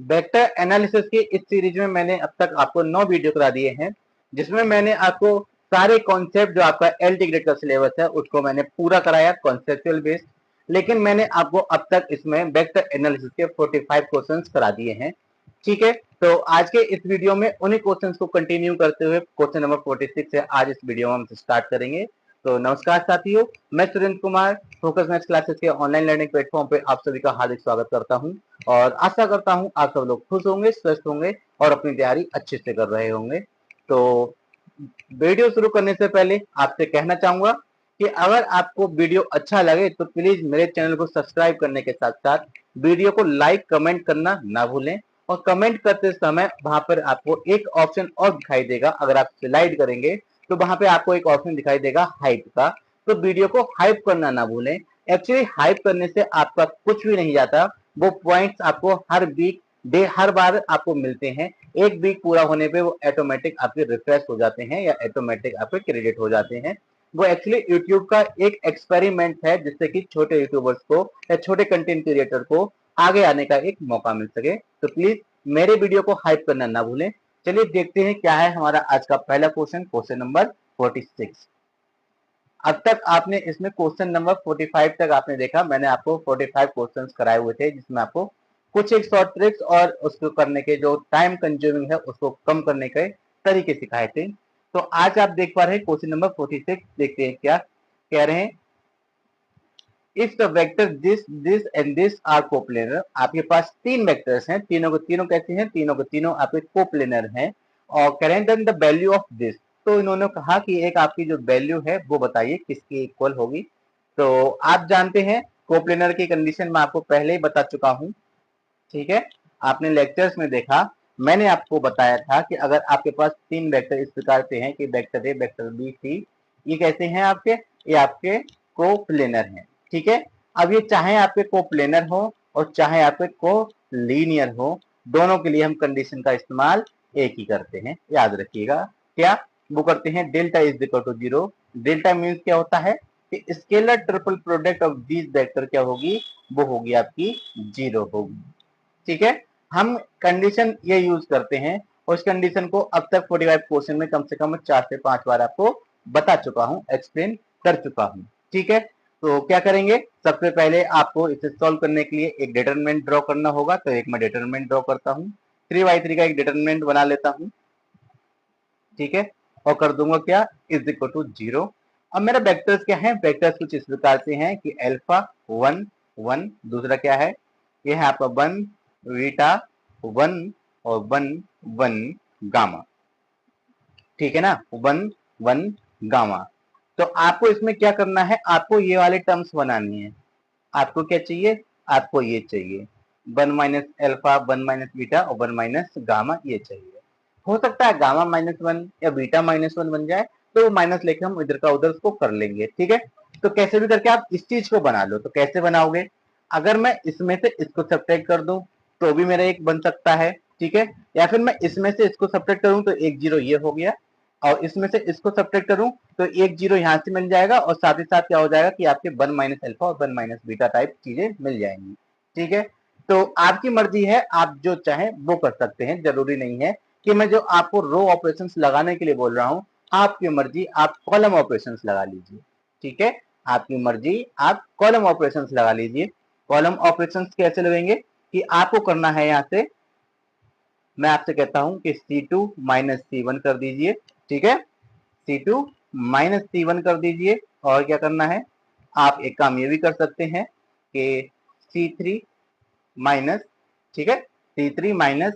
Vector analysis की इस series में मैंने अब तक आपको 9 वीडियो करा दिए हैं, जिसमें मैंने आपको सारे कॉन्सेप्ट जो आपका एलटी ग्रेड का सिलेबस है उसको मैंने पूरा कराया कॉन्सेप्चुअल बेस्ड। लेकिन मैंने आपको अब तक इसमें वेक्टर एनालिसिस के 45 क्वेश्चंस करा दिए हैं। ठीक है, तो आज के इस वीडियो में उन्हीं क्वेश्चंस को कंटिन्यू करते हुए क्वेश्चन नंबर 46 है आज इस वीडियो में हम स्टार्ट करेंगे। तो नमस्कार साथियों, मैं Surendra Kumar focus maths classes के ऑनलाइन लर्निंग प्लेटफॉर्म पे आप सभी का हार्दिक स्वागत करता हूं और आशा करता हूं आप सब लोग खुश होंगे, स्वस्थ होंगे और अपनी तैयारी अच्छे से कर रहे होंगे। तो वीडियो शुरू करने से पहले आपसे कहना चाहूंगा कि अगर आपको वीडियो अच्छा लगे तो प्लीज मेरे चैनल को सब्सक्राइब करने के साथ साथ वीडियो को लाइक कमेंट करना ना भूलें। और कमेंट करते समय वहां पर आपको एक ऑप्शन और दिखाई देगा, अगर आप स्लाइड करेंगे तो वहां पे आपको एक ऑप्शन दिखाई देगा हाइप का, तो वीडियो को हाइप करना ना भूलें। एक्चुअली हाइप करने से आपका कुछ भी नहीं जाता, वो पॉइंट्स आपको हर वीक डे हर बार आपको मिलते हैं। एक वीक पूरा होने पे वो ऑटोमेटिक आपके रिफ्रेश हो जाते हैं या ऑटोमेटिक आपके क्रेडिट हो जाते हैं। वो एक्चुअली यूट्यूब का एक एक्सपेरिमेंट है जिससे कि छोटे यूट्यूबर्स को या छोटे कंटेंट क्रिएटर को आगे आने का एक मौका मिल सके। तो प्लीज मेरे वीडियो को हाइप करना ना भूलें। चलिए देखते हैं क्या है हमारा आज का पहला क्वेश्चन, क्वेश्चन नंबर 46। अब तक आपने इसमें क्वेश्चन नंबर 45 तक आपने देखा, मैंने आपको 45 क्वेश्चंस कराए हुए थे जिसमें आपको कुछ एक शॉर्ट ट्रिक्स और उसको करने के जो टाइम कंज्यूमिंग है उसको कम करने के तरीके सिखाए थे। तो आज आप देख पा रहे हैं क्वेश्चन नंबर 46, देखते हैं क्या कह रहे हैं। If the vector this and this are coplanar, आपके पास तीन वेक्टर्स हैं, तीनों को तीनों कैसे हैं, तीनों को तीनों आपके कोप्लेनर हैं और करें then the value of this. तो इन्होंने कहा कि एक आपकी जो वैल्यू है वो बताइए किसकी इक्वल होगी। तो आप जानते हैं कोप्लेनर की कंडीशन मैं आपको पहले ही बता चुका हूं। ठीक है, आपने लेक्चर्स में देखा, मैंने आपको बताया था कि अगर आपके पास तीन वेक्टर इस प्रकार से हैं कि vector A vector B C, ये कैसे हैं आपके, ये आपके कोप्लेनर हैं। ठीक है, अब ये चाहे आपके कोप्लेनर हो और चाहे आपके को लीनियर हो, दोनों के लिए हम कंडीशन का इस्तेमाल एक ही करते हैं, याद रखिएगा। क्या वो करते हैं, delta is equal to zero. Delta means क्या होता है कि scalar triple product of these vector क्या होगी, वो होगी आपकी जीरो होगी। ठीक है, हम कंडीशन ये यूज करते हैं और इस कंडीशन को अब तक 45 क्वेश्चन में कम से कम 4 से 5 बार आपको बता चुका हूं, एक्सप्लेन कर चुका हूं। ठीक है, तो क्या करेंगे, सबसे पहले आपको इसे सॉल्व करने के लिए एक डिटरमिनेंट ड्रॉ करना होगा। तो एक मैं डिटरमिनेंट ड्रॉ करता हूं, 3/3 का एक डिटरमिनेंट बना लेता हूं। ठीक है, और कर दूंगा क्या, इज इक्वल टू जीरो। अब मेरा वेक्टर्स क्या है, वेक्टर्स कुछ इस प्रकार से हैं कि अल्फा 1 1, दूसरा क्या है, ये है आपका 1 बीटा 1 और 1 1 गामा। ठीक है ना, 1 1 गामा। तो आपको इसमें क्या करना है, आपको ये वाले टर्म्स बनानी है। आपको क्या चाहिए, आपको ये चाहिए 1 माइनस अल्फा 1 माइनस बीटा और 1 माइनस गामा, ये चाहिए। हो सकता है गामा -1 या बीटा -1 बन जाए, तो माइनस लेके हम इधर का उधर उसको कर लेंगे। ठीक है, तो कैसे भी करके आप इस चीज को बना लो। तो कैसे बनाओगे, अगर मैं इसमें से इसको सब्ट्रैक्ट कर दूं तो भी मेरा एक बन सकता है। ठीक है, या फिर मैं इसमें से इसको सब्ट्रैक्ट करूं तो एक जीरो ये हो गया, और इसमें से इसको सब्ट्रैक्ट करूं तो एक जीरो यहाँ से मिल जाएगा, और साथ ही साथ क्या हो जाएगा कि आपके 1 माइनस अल्फा और 1 माइनस बीटा टाइप चीजें मिल जाएंगी। ठीक है, तो आपकी मर्जी है, आप जो चाहें वो कर सकते हैं, जरूरी नहीं है कि मैं जो आपको रो ऑपरेशंस लगाने के लिए बोल रहा हूं, आपकी मर्जी आप कॉलम ऑपरेशंस लगा लीजिए। ठीक है, आपकी मर्जी आप कॉलम ऑपरेशंस लगा लीजिए। कॉलम ऑपरेशंस कैसे लगेंगे कि आपको करना है, यहां से मैं आपसे कहता हूं कि C2 माइनस C1 कर दीजिए। ठीक है, C2 माइनस C1 कर दीजिए, और क्या करना है, आप एक काम ये भी कर सकते हैं कि C3 माइनस, ठीक है, C3 माइनस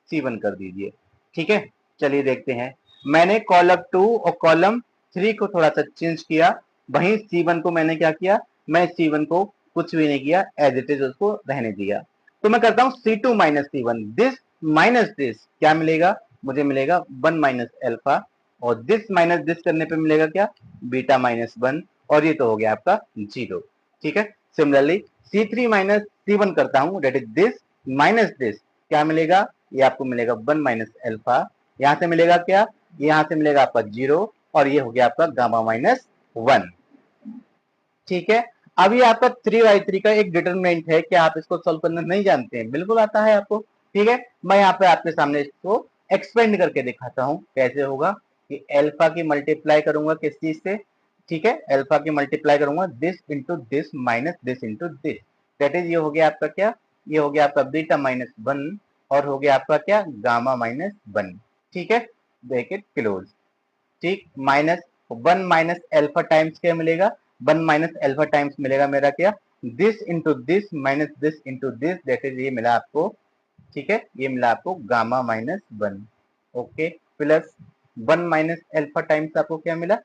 C1 कर दीजिए। ठीक है, चलिए देखते हैं, मैंने कॉलम 2 और कॉलम 3 को थोड़ा सा चेंज किया, वहीं C1 को मैंने क्या किया, मैं C1 को कुछ भी नहीं किया, एज इट इज उसको रहने दिया। तो मैं करता हूं C2 minus C1, this minus this क्या मिलेगा, मुझे मिलेगा 1 माइनस अल्फा, और दिस माइनस दिस करने पे मिलेगा क्या, बीटा माइनस 1, और ये तो हो गया आपका जीरो। ठीक है, सिमिलरली C3 माइनस C1 करता हूं, that is this minus this, क्या मिलेगा, ये आपको मिलेगा 1 माइनस अल्फा, यहां से मिलेगा क्या, यहां से मिलेगा आपका जीरो, और ये हो गया आपका गामा माइनस 1। ठीक है, अब ये आपका 3/3 का एक डिटरमिनेंट है। क्या आप इसको सॉल्व करना नहीं जानते हैं, बिल्कुल आता है आपको। ठीक है, मैं यहाँ पे आपके सामने इसको एक्सपेंड करके दिखाता हूँ कैसे होगा कि अल्फा की मल्टीप्लाई करूंगा किस चीज से, ठीक है, अल्फा की मल्टीप्लाई करूंगा this into this minus this into this, that is ये हो गया आपका क्या, ये हो गया आपका बीटा माइनस 1 और हो गया आपका क्या गामा माइनस 1, ठीक है, ब्रैकेट इट क्लोज, ठीक, माइनस 1 माइनस अल्फा टाइम्स क्या मिलेगा, 1 माइनस अल्फा टाइम्स मिलेगा मेरा क्या this into this minus this into this, that is ये मिला आपको, ठीक है, ये मिला आपको gamma minus 1, okay, plus 1 minus alpha times आपको क्या मिला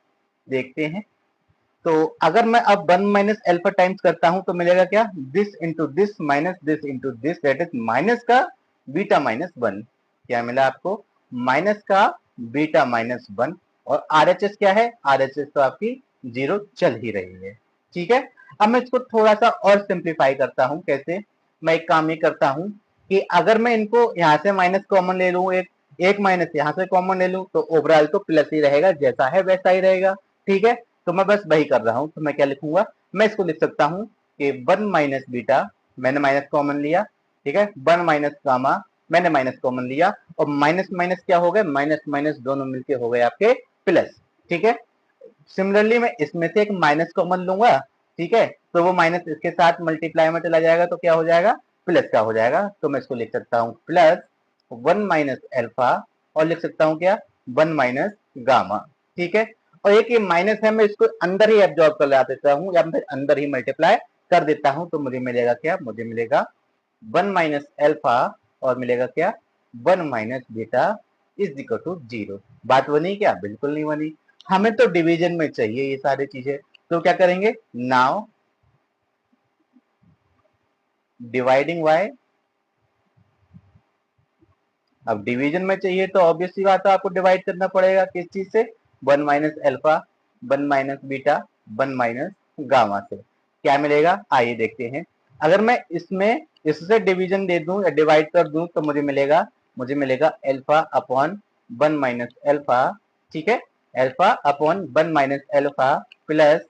देखते हैं। तो अगर मैं अब 1 माइनस अल्फा टाइम्स करता हूं तो मिलेगा क्या this into this minus this into this, that is minus का बीटा माइनस 1, क्या मिला आपको माइनस का बीटा माइनस 1, और आरएचएस क्या है, आरएचएस तो आपकी 0 चल ही रही है, ठीक है। अब मैं इसको थोड़ा सा और सिंप्लीफाई करता हूं, कैसे, मैं एक काम ये करता हूं कि अगर मैं इनको यहाँ से माइनस कॉमन ले लूं, एक माइनस यहाँ से कॉमन ले लूं तो ओवरऑल तो प्लस ही रहेगा, जैसा है वैसा ही रहेगा, ठीक है। तो मैं बस वही कर रहा हूं, तो मैं क्या लिखूंगा, मैं इसको लिख सकता हूं कि 1 माइनस बीटा, मैंने माइनस कॉमन लिया, ठीक है, 1 माइनस गामा, मैंने माइनस कॉमन लिया, और माइनस माइनस क्या हो गए, माइनस माइनस दोनों मिलके हो गए आपके प्लस, ठीक है। सिमिलरली मैं इसमें से एक माइनस कॉमन लूंगा, ठीक है, तो वो माइनस इसके साथ मल्टीप्लाई में चला जाएगा तो क्या हो जाएगा प्लस का हो जाएगा, तो मैं इसको लिख सकता हूँ प्लस 1 माइनस अल्फा, और लिख सकता हूँ क्या 1 माइनस गामा, ठीक है। और एक ये माइनस है मैं इसको अंदर ही एब्जॉर्ब कर ला देता हूँ या फिर अंदर ही मल्टीप्लाई कर देता हूँ, तो मुझे मिलेगा क्या, मुझे मिलेगा 1 माइनस अल्फा और मिलेगा क्या 1 minus beta is equal to 0। बात बनी क्या, बिल्कुल नहीं बनी, हमें तो डिवीजन में चाहिए ये सारी चीजें, तो क्या करेंगे नाउ डिवाइडिंग बाय, अब डिवीजन में चाहिए तो ऑब्वियस सी बात है आपको डिवाइड करना पड़ेगा किस चीज से, 1 minus alpha 1 minus beta 1 minus gamma से, क्या मिलेगा आइए देखते हैं। अगर मैं इसमें इससे डिवीजन दे दूं या डिवाइड कर दूं तो मुझे मिलेगा अल्फा अपॉन 1 माइनस अल्फा, ठीक है, alpha upon 1 minus alpha plus,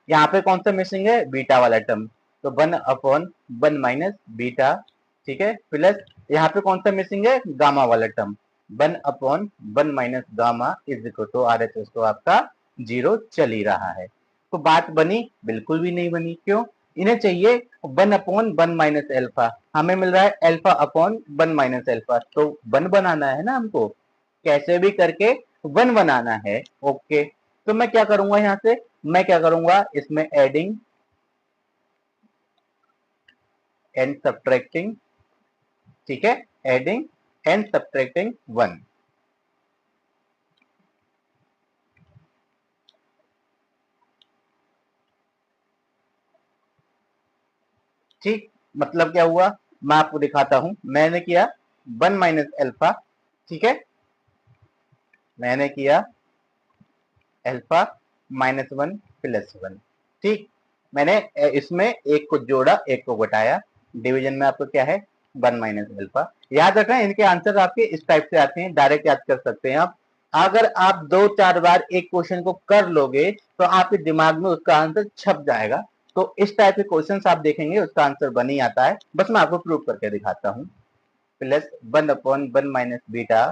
यहाँ पे कौन सा मिसिंग है बीटा वाला टर्म, तो 1 अपॉन 1 माइनस बीटा, ठीक है, प्लस यहाँ पे कौन सा मिसिंग है गामा वाला term, 1 upon 1 minus gamma is equal to RHS तो आपका 0 चल ही रहा है। तो बात बनी, बिल्कुल भी नहीं बनी, क्यों, इन्हें चाहिए 1 अपॉन 1 माइनस अल्फा, हमें मिल रहा है अल्फा अपॉन 1 माइनस अल्फा, तो 1 बनाना है ना हमको, कैसे भी करके 1 बनाना है, ओके। तो मैं क्या करूंगा यहाँ से, मैं क्या करूंगा इसमें एडिंग एंड सब्ट्रैक्टिंग, ठीक है, एडिंग एंड सब्ट्रैक्टिंग 1, ठीक, मतलब क्या हुआ मैं आपको दिखाता हूं, मैंने किया 1 माइनस अल्फा, ठीक है, मैंने किया अल्फा माइनस 1 प्लस 1, ठीक, मैंने इसमें एक को जोड़ा एक को घटाया, डिवीजन में आपको क्या है 1 माइनस अल्फा, याद रखना इनके आंसर आपके इस टाइप से आते हैं, डायरेक्ट याद कर सकते हैं आप, अगर आप 2-4 बार एक क्वेश्चन को कर लोगे तो आपके दिमाग में उसका आंसर छप जाएगा, तो इस टाइप के क्वेश्चंस आप देखेंगे उसका आंसर बन ही आता है, बस मैं आपको प्रूव करके दिखाता हूँ, plus 1 upon 1 minus beta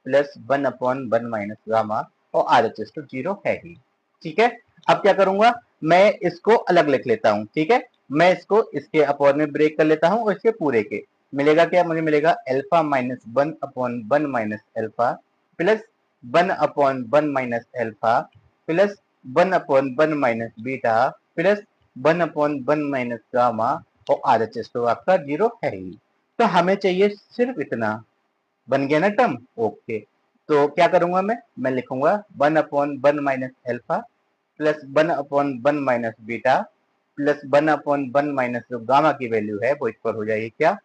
plus 1 upon 1 minus gamma, और आरएचएस तो 0 है ही, ठीक है। अब क्या करूंगा मैं इसको अलग लिख लेता हूँ, ठीक है, मैं इसको इसके अपॉन में ब्रेक कर लेता हूँ और इसके पूरे के, मिलेगा क्या, मुझे मिलेगा alpha minus 1 upon 1 minus alpha plus 1 upon 1 minus alpha plus 1 upon 1 minus beta plus 1 upon 1 minus gamma, और आरएचएस तो आपका 0 है ही, तो हमें चाहिए सिर्फ इतना, बन गया ना टर्म, ओके। तो क्या करूंगा मैं लिखूंगा 1 upon 1 minus alpha plus 1 upon 1 minus beta plus 1 upon 1 minus जो गामा की वैल्यू है वो इस पर हो जाएगी क्या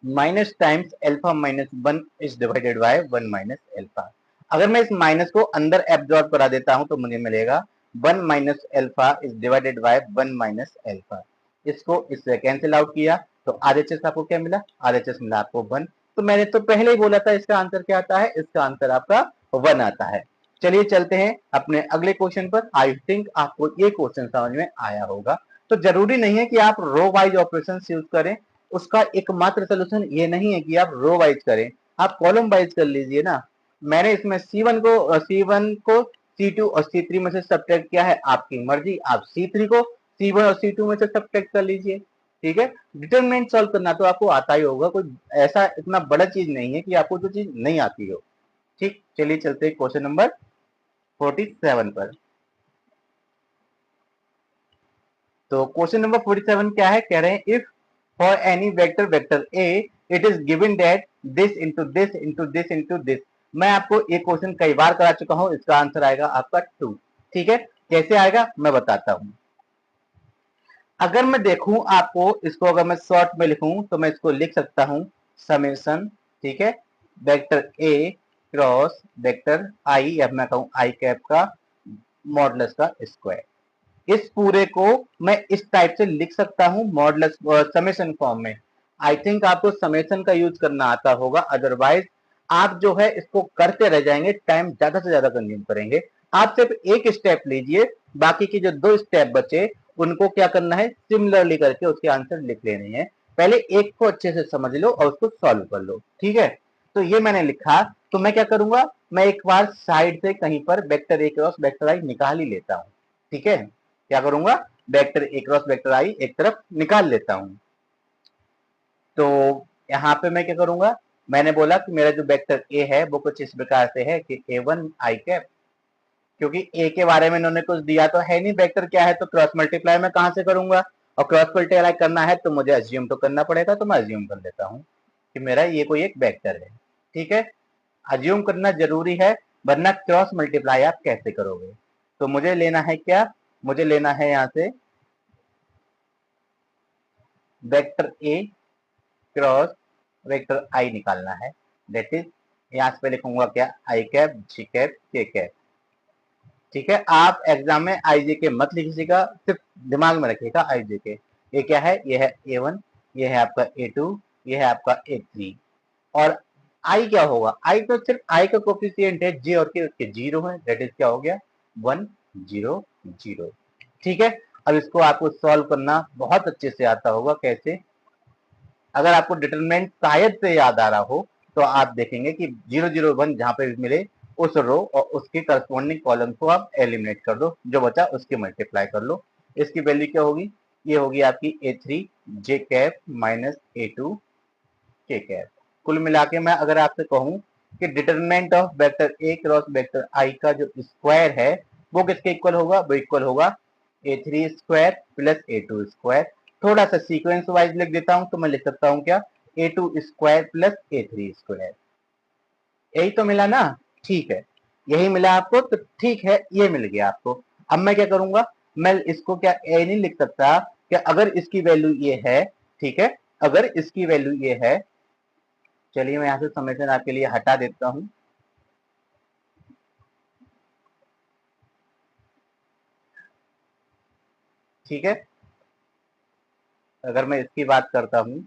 minus times alpha minus 1 is divided bye 1 minus alpha, अगर मैं इस माइनस को अंदर एब्जॉर्ब करा देता हूं तो मुझे मिलेगा 1 minus alpha is divided bye 1 minus alpha, इसको इससे कैंसिल आउट किया तो आरएचएस आपको क्या मिला, आरएचएस मिला आपको 1, तो मैंने तो पहले ही बोला था इसका आंसर क्या आता है, इसका आंसर आपका 1 आता है। चलिए चलते हैं अपने अगले क्वेश्चन पर, आई थिंक आपको ये क्वेश्चन समझ में आया होगा, तो जरूरी नहीं है कि आप रो वाइज ऑपरेशन यूज करें, उसका एकमात्र सोल्यूशन ये नहीं है कि आप रो वाइज करें, आप कॉलम वाइज कर लीजिए ना। मैंने इसमें C1 को C2 और C3 में से सब्ट्रैक्ट किया है, आपकी मर्जी, आप C3 को C1 और C2 में से सब्ट्रैक्ट कर लीजिए। ठीक है, डिटरमिनेंट सॉल्व करना तो आपको आता ही होगा, कोई ऐसा इतना बड़ा चीज नहीं है कि आपको जो चीज नहीं आती हो। ठीक, चलिए चलते हैं क्वेश्चन नंबर 47 पर। तो क्वेश्चन नंबर 47 क्या है, कह रहे हैं if for any vector vector A it is given that this into this into this into this. मैं आपको एक क्वेश्चन कई बार करा चुका हूं, इसका आंसर आएगा आपका 2। ठीक है, कैसे आएगा मैं बताता हूं। अगर मैं देखूं आपको इसको, अगर मैं शॉर्ट में लिखूं तो मैं इसको लिख सकता हूं समेशन, ठीक है, वेक्टर ए क्रॉस वेक्टर आई, या मैं कहूं आई कैप का मॉडुलस का स्क्वायर। इस पूरे को मैं इस टाइप से लिख सकता हूं मॉडुलस समेशन फॉर्म में। आई थिंक आपको समेशन का यूज करना आता होगा, अदरवाइज आप जो है इसको करते रह जाएंगे, टाइम ज्यादा से ज्यादा कंज्यूम करेंगे। आप सिर्फ एक स्टेप लीजिए, बाकी के जो 2 स्टेप बचे उनको क्या करना है, सिमिलरली करके उसके आंसर लिख लेने हैं। पहले एक को अच्छे से समझ लो और उसको सॉल्व कर लो। ठीक है, तो ये मैंने लिखा, तो मैं क्या करूंगा, मैं एक बार साइड से कहीं पर वेक्टर ए क्रॉस वेक्टर आई निकाल ही लेता हूं। ठीक है, क्या करूंगा, वेक्टर ए क्रॉस वेक्टर आई एक तरफ निकाल लेता हूं। तो यहाँ पे मैं क्या करूंगा, मैंने बोला कि मेरा जो वेक्टर ए है वो कुछ इस प्रकार से है कि A1 आई कैप, क्योंकि ए के बारे में इन्होंने कुछ दिया तो है नहीं, वेक्टर क्या है, तो क्रॉस मल्टीप्लाई मैं कहां से करूंगा, और क्रॉस मल्टीप्लाई करना है तो मुझे अज्यूम तो करना पड़ेगा, तो मैं अज्यूम कर लेता हूं कि मेरा ये कोई एक वेक्टर है। ठीक है, अज्यूम करना जरूरी है, वरना क्रॉस मल्टीप्लाई आप कैसे करोगे। तो मुझे लेना है क्या, मुझे लेना है यहाँ से वेक्टर ए क्रॉस वेक्टर आई निकालना है, दैट इज यहाँ से लिखूंगा क्या, आई कैप जी कैप के कैप। ठीक है, आप एग्जाम में आई जे के मत लिखिएगा, सिर्फ दिमाग में रखिएगा आई जे के। ये क्या है, ये है A1, ये है आपका A2, ये है आपका A3। और आई क्या होगा, आई तो सिर्फ आई का कोफिशिएंट है, जे और के उसके 0 है, दैट इज क्या हो गया 1 0 0। ठीक है, अब इसको आपको सॉल्व करना बहुत अच्छे से आता होगा, कैसे, अगर आपको डिटरमिनेंट शायद से याद आ रहा हो तो आप देखेंगे कि 0 0 1 जहां पे भी मिले उस रो और उसके करस्पॉन्डिंग कॉलम को आप एलिमिनेट कर दो, जो बचा उसके मल्टीप्लाई कर लो। इसकी वैल्यू क्या होगी, ये होगी आपकी A3 जे कैप माइनस A2 के कैप। कुल मिला के मैं अगर आपसे कहूं कि determinant of vector A cross vector I का जो स्क्वायर है वो किसके इक्वल होगा, वो इक्वल होगा A3 square plus A2 square. थोड़ा सा सीक्वेंस वाइज लिख देता हूं, तो मैं लिख सकता हूं क्या, A2 square plus A3 square. यही तो मिला ना, ठीक है, यही मिला आपको, तो ठीक है, ये मिल गया आपको। अब मैं क्या करूंगा, मैं इसको क्या ए नहीं लिख सकता कि अगर इसकी वैल्यू ये है, ठीक है, अगर इसकी वैल्यू ये है, चलिए मैं यहाँ से समेशन आपके लिए हटा देता हूं। ठीक है, अगर मैं इसकी बात करता हूं,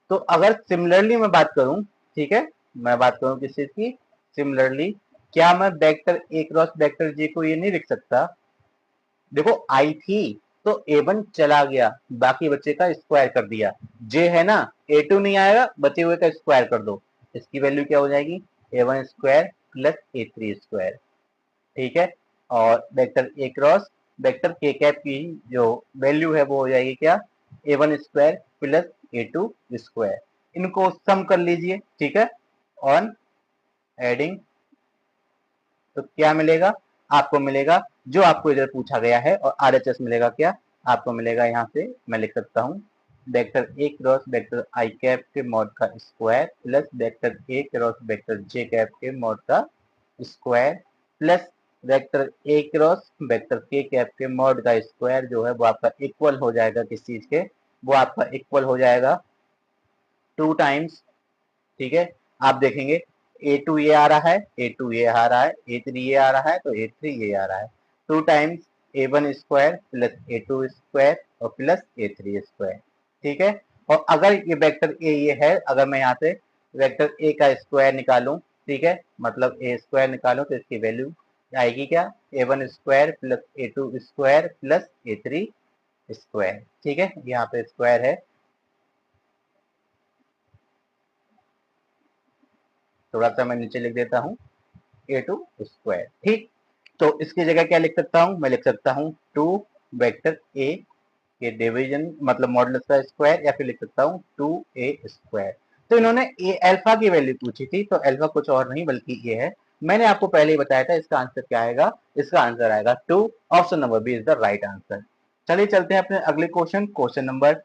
तो अगर सिमिलरली मैं बात करूं, ठीक है, मैं बात करूं किस चीज की, सिमिलरली, क्या मैं वेक्टर ए क्रॉस वेक्टर जे को ये नहीं लिख सकता, देखो आई थी तो A1 चला गया, बाकी बच्चे का स्क्वायर कर दिया, जे है ना, A2 नहीं आएगा, बचे हुए का स्क्वायर कर दो, इसकी वैल्यू क्या हो जाएगी, A1 square plus A3 square. ठीक है, और वेक्टर ए क्रॉस वेक्टर के कैप की जो वैल्यू है वो हो जाएगी क्या, A1 square plus A2 square. इनको सम कर लीजिए, ठीक है, ऑन एडिंग, तो क्या मिलेगा, आपको मिलेगा जो आपको इधर पूछा गया है, और RHS मिलेगा क्या, आपको मिलेगा यहाँ से मैं लिख सकता हूँ vector A cross vector I cap के मॉड का square plus vector A cross vector J cap के मॉड का square plus vector A cross vector के कैप के मॉड का स्क्वायर, जो है वो आपका इक्वल हो जाएगा किस चीज के, वो आपका इक्वल हो जाएगा 2 टाइम्स। ठीक है, आप देखेंगे A2 ये आ रहा है, A2 ये आ रहा है, A3 ये आ रहा है, तो A3 ये आ रहा है, 2 times A1 square plus A2 square और प्लस A3 स्क्वायर। ठीक है, और अगर ये वेक्टर ए ये है, अगर मैं यहाँ से वेक्टर ए का स्क्वायर निकालूं, ठीक है, मतलब ए स्क्वायर निकालूं तो इसकी वैल्यू आएगी क्या, A1 square plus A2 square plus A3 square. ठीक है, यहाँ पे स्क्वायर है, थोड़ा सा मैं नीचे लिख देता हूँ ए2 स्क्वायर। ठीक, तो इसकी जगह क्या लिख सकता हूँ, मैं लिख सकता हूँ 2 वेक्टर ए के डिवीजन मतलब मॉडुलस का स्क्वायर, या फिर लिख सकता हूँ 2a स्क्वायर। तो इन्होंने ए अल्फा की वैल्यू पूछी थी, तो अल्फा कुछ और नहीं बल्कि ये है। मैंने आपको पहले ही बताया था इसका आंसर क्या आएगा, इसका आंसर आएगा 2। Option number B is the right answer. चलिए चलते हैं अपने अगले क्वेश्चन, क्वेश्चन नंबर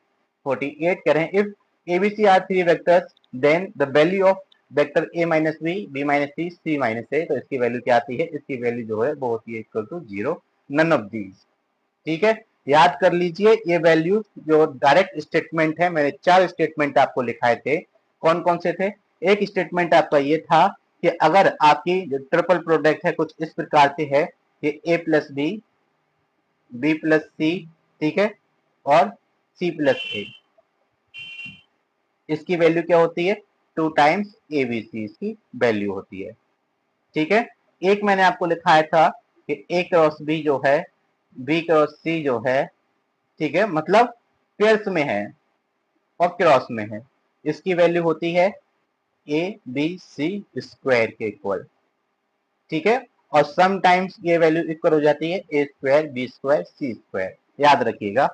48 कह रहे हैं, if ABC are three vectors then the value of vector A minus B minus C minus A, तो इसकी वैल्यू क्या आती है, इसकी वैल्यू जो है वो होती है equal to 0, none of these. ठीक है, याद कर लीजिए ये वैल्यू जो डायरेक्ट स्टेटमेंट है, मैंने 4 स्टेटमेंट आपको लिखाए थे, कौन कौन से थे। एक स्टेटमेंट आपका ये था कि अगर आपकी जो ट्रिपल प्रोडक्ट है कुछ इस प्रकार से है कि ए प्लस बी प्लस सी, ठीक है, और सी प्लस ए, इसकी वैल्यू क्या होती है, 2 टाइम्स ए बी सी इसकी वैल्यू होती है। ठीक है, एक मैंने आपको लिखाया था कि ए क्रॉस बी जो है, बी क्रॉस सी जो है, ठीक है, मतलब पेयर्स में है और क्रॉस में है, इसकी वैल्यू होती है ए बी सी स्क्वायर के इक्वल। ठीक है, और सम टाइम्स ये वैल्यू इक्वल हो जाती है A square B square C square, याद रखिएगा।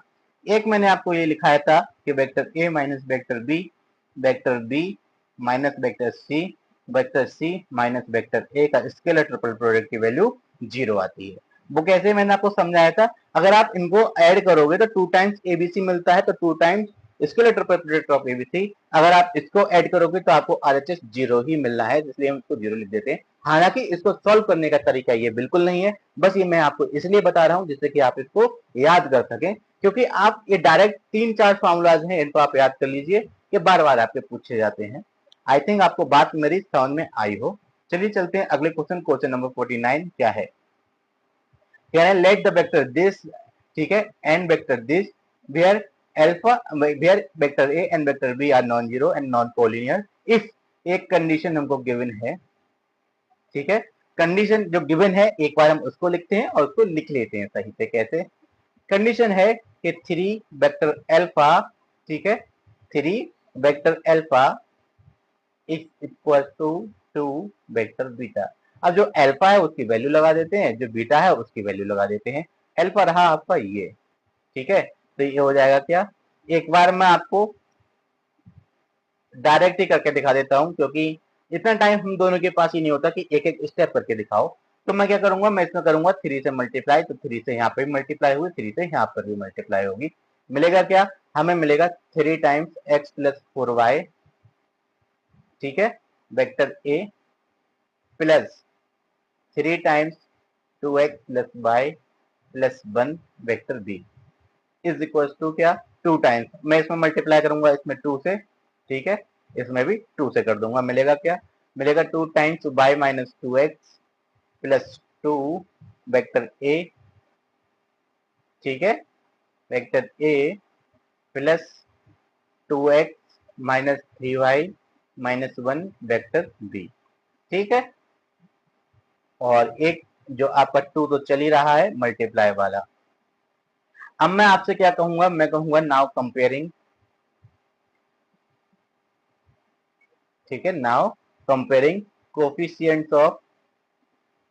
एक मैंने आपको ये लिखाया था कि vector A minus vector B minus vector C minus vector A का स्केलर ट्रिपल प्रोडक्ट की वैल्यू 0 आती है। वो कैसे मैंने आपको समझाया था, अगर आप इनको ऐड करोगे तो 2 टाइम्स एबीसी मिलता है, तो 2 times scalar triple product of ABC, अगर आप इसको ऐड करोगे तो आपको आरएचएस 0 ही मिलना है, इसलिए हम इसको 0 लिख देते हैं। हालांकि इसको सॉल्व करने का तरीका ये बिल्कुल नहीं है, बस ये मैं आपको इसलिए बता रहा हूं जिससे कि आप इसको याद कर सकें, क्योंकि आप ये डायरेक्ट 3-4 फॉर्मूलाज हैं, इनको आप याद कर लीजिए, ये बार बार आपके पूछे जाते हैं। आई थिंक आपको बात मेरी समझ में आई हो। चलिए चलते हैं अगले क्वेश्चन, क्वेश्चन नंबर 49 क्या है, कह रहे हैं लेट द वेक्टर दिस, ठीक है, and vector this where where vector A and vector B are non zero and non collinear if, एक कंडीशन हमको गिवन है। ठीक है, कंडीशन जो गिवन है एक बार हम उसको लिखते हैं और उसको लिख लेते हैं सही से। कैसे, कंडीशन है कि 3 वेक्टर अल्फा, ठीक है, 3 vector alpha is equal to 2 vector beta. अब जो अल्फा है उसकी वैल्यू लगा देते हैं, जो बीटा है उसकी वैल्यू लगा देते हैं। अल्फा रहा आपका ये, ठीक है, तो ये हो जाएगा क्या, एक बार मैं आपको डायरेक्ट ही करके दिखा देता हूं, क्योंकि इतना टाइम हम दोनों के पास ही नहीं होता कि एक एक स्टेप करके दिखाओ। तो मैं क्या करूंगा, मैं इसमें करूंगा 3 से मल्टीप्लाई, तो 3 से यहाँ पे मल्टीप्लाई हुई, 3 से यहाँ पर भी मल्टीप्लाई होगी, मिलेगा क्या, हमें मिलेगा 3 टाइम्स एक्स प्लस 4y, ठीक है, vector A plus 3 times 2x plus y plus 1 vector B is equal to क्या, 2 टाइम्स, मैं इसमें मल्टीप्लाई करूंगा इसमें 2 से, ठीक है, इसमें भी 2 से कर दूंगा, मिलेगा क्या, मिलेगा 2 times y minus 2x plus 2 vector A, ठीक है, vector A plus 2x minus 3y minus 1 vector B. ठीक है, और एक जो आपका 2 तो चल ही रहा है मल्टीप्लाई वाला। अब मैं आपसे क्या कहूंगा, मैं कहूंगा नाउ कंपेयरिंग, ठीक है, नाउ कंपेयरिंग कोफिशिएंट्स ऑफ,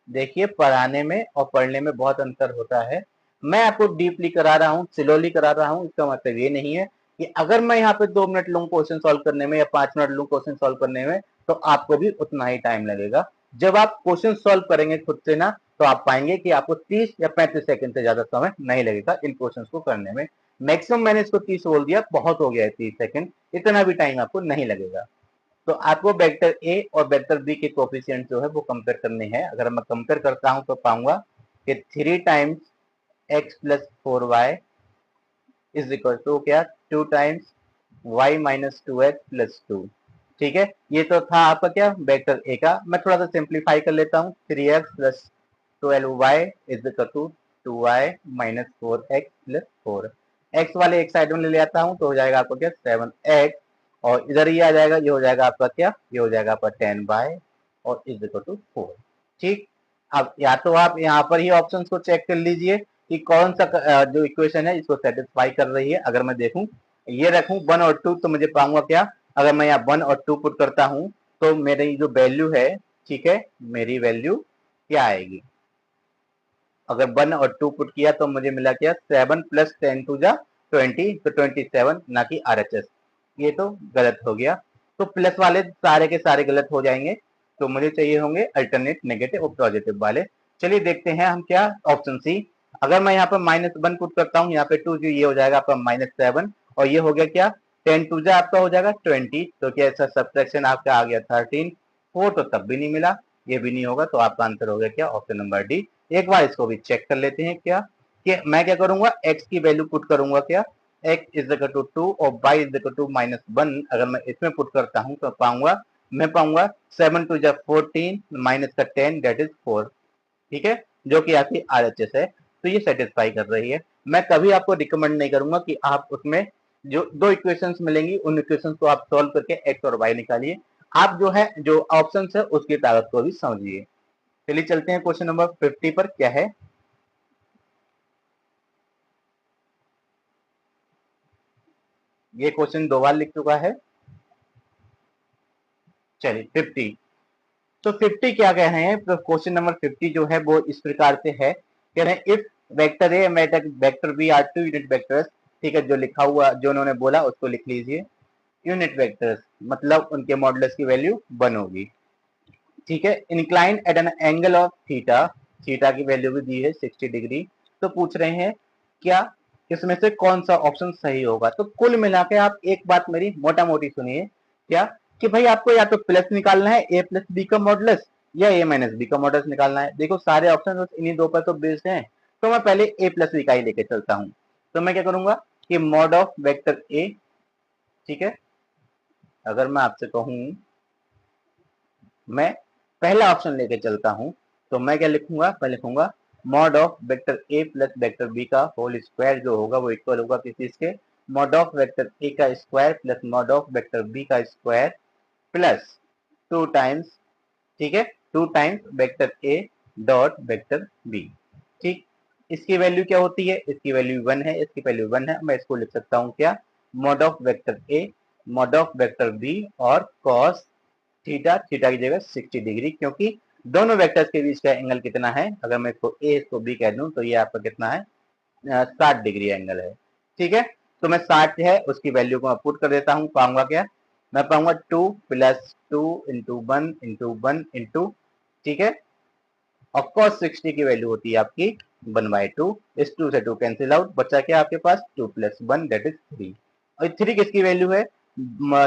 देखिए पढ़ाने में और पढ़ने में बहुत अंतर होता है। मैं आपको डीपली करा रहा हूँ, स्लोली करा रहा हूँ, इसका मतलब ये नहीं है कि अगर मैं यहाँ पे 2 मिनट लूँ क्वेश्चन सॉल्व करने में या 5 मिनट लूँ क्वेश्चन सॉल्व करने में, तो आपको भी उतना ही टाइम लगेगा। जब आप क्वेश्चन सॉल्व करेंगे खुद से ना, तो आप पाएंगे कि आपको 30 या 35 सेकंड से ज्यादा समय नहीं लगेगा इन क्वेश्चन को करने में। मैक्सिमम मैंने इसको 30 बोल दिया, बहुत हो गया है 30 सेकंड, इतना भी टाइम आपको नहीं लगेगा। तो आपको वेक्टर ए और वेक्टर बी के कोफिशिएंट जो है वो कंपेयर करने हैं। अगर मैं कंपेयर करता हूं तो पाऊंगा कि 3 times X plus 4y is equal to क्या, 2 times y minus 2x plus 2। ठीक है, ये तो था आपका क्या, वेक्टर ए का। मैं थोड़ा सा सिंप्लीफाई कर लेता हूँ, 3x plus 12y is equal to 2y minus 4x plus 4। X वाले एक साइड में ले आता हूं तो हो जाएगा आपका क्या 7x, और इधर ये आ जाएगा, ये हो जाएगा आपका क्या, ये हो जाएगा आपका 10 और इज इक्वल टू 4। ठीक, अब या तो आप यहाँ पर ही ऑप्शन को चेक कर लीजिए कि कौन सा जो इक्वेशन है इसको सेटिस्फाई कर रही है। अगर मैं देखूं ये रखूं 1 और 2 तो मुझे पाऊंगा क्या, अगर मैं यहाँ 1 और 2 पुट करता हूं तो मेरी जो वैल्यू है, ठीक है, मेरी वैल्यू क्या आएगी, अगर 1 और 2 पुट किया तो मुझे मिला क्या 7 प्लस 10 टू जा 20, तो 27 ना कि RHS। ये तो गलत हो गया, तो प्लस वाले सारे के सारे गलत हो जाएंगे, तो मुझे चाहिए होंगे अल्टरनेट नेगेटिव और पॉजिटिव वाले। चलिए देखते हैं हम क्या, ऑप्शन सी। अगर मैं यहाँ पर -1 पुट करता हूँ, यहाँ पे 2 ये हो जाएगा आपका -7, और ये हो गया क्या 10 टू जा आपका हो जाएगा 20, तो क्या ऐसा सब्ट्रैक्शन आपका आ गया 13। 4 तो तब भी नहीं मिला, ये भी नहीं होगा, तो आपका आंसर हो गया क्या ऑप्शन नंबर डी। एक बार इसको भी चेक कर लेते हैं क्या, कि मैं क्या करूंगा x की वैल्यू पुट करूंगा क्या, x इज इक्वल टू 2 और y इज इक्वल टू -1, अगर मैं इसमें पुट करता हूं तो पाऊंगा, मैं पाऊंगा 7 टू जा 14 माइनस का 10 दैट इज 4। ठीक है, जो कि आपकी RHS है, तो ये सेटिस्फाई कर रही है। मैं कभी आपको रिकमेंड नहीं करूंगा कि आप उसमें जो दो इक्वेशंस मिलेंगी उन इक्वेशंस को आप सॉल्व करके x और y निकालिए, आप जो है जो ऑप्शंस है उसकी ताकत को भी समझिए। चलिए चलते हैं क्वेश्चन नंबर 50 पर, क्या है, ये क्वेश्चन 2 बार लिख चुका है। चलिए 50, तो 50 क्या कह रहे हैं, तो क्वेश्चन नंबर 50 जो है वो इस प्रकार से है, कह रहे हैं if vector A vector B are two unit vectors. ठीक है, जो लिखा हुआ जो उन्होंने बोला उसको लिख लीजिए, यूनिट वेक्टर्स मतलब उनके मॉडुलस की वैल्यू 1 होगी। ठीक है, incline at an angle of theta, theta की वैल्यू भी दी है 60 डिग्री। तो पूछ रहे हैं क्या इसमें से कौन सा ऑप्शन सही होगा। तो कुल मिला के आप एक बात मेरी मोटा मोटी सुनिए, क्या कि भाई आपको या तो प्लस निकालना है a प्लस बी का मॉडुलस, या a माइनस बी का मॉडुलस निकालना है। देखो सारे ऑप्शन इन्हीं दो पर तो बेस्ड हैं, तो मैं पहले a प्लस बी का ही लेके चलता हूँ। तो मैं क्या करूंगा कि मॉड ऑफ वेक्टर a, ठीक है, अगर मैं आपसे कहूं मैं पहला ऑप्शन लेके चलता हूं, तो मैं क्या लिखूंगा, मैं लिखूंगा mod of vector A plus vector B का होल स्क्वायर जो होगा वो इक्वल होगा किस चीज के, मॉड ऑफ वेक्टर ए का square plus mod of vector B का स्क्वायर प्लस 2 टाइम्स, ठीक है, 2 times vector A dot vector B. ठीक, इसकी वैल्यू क्या होती है, इसकी वैल्यू 1 है, इसकी वैल्यू 1 है, मैं इसको लिख सकता हूँ क्या, mod of vector A mod of vector B और कॉस थीटा, थीटा की जगह 60 डिग्री, क्योंकि दोनों वेक्टर्स के बीच का एंगल कितना है, अगर मैं इसको ए इसको बी कह दूं तो ये आपका कितना है 60 डिग्री एंगल है। ठीक है, तो मैं 60 है उसकी वैल्यू को मैं पुट कर देता हूँ, पाऊंगा क्या, मैं पाऊंगा 2 प्लस 2 इंटू 1 इंटू 1 इंटू, ठीक है, ऑफ कोर्स 60 की वैल्यू होती है आपकी 1/2, इस 2 से 2 कैंसिल आउट, बचा क्या आपके पास 2 प्लस 1 दैट इज 3, और 3 किसकी वैल्यू है,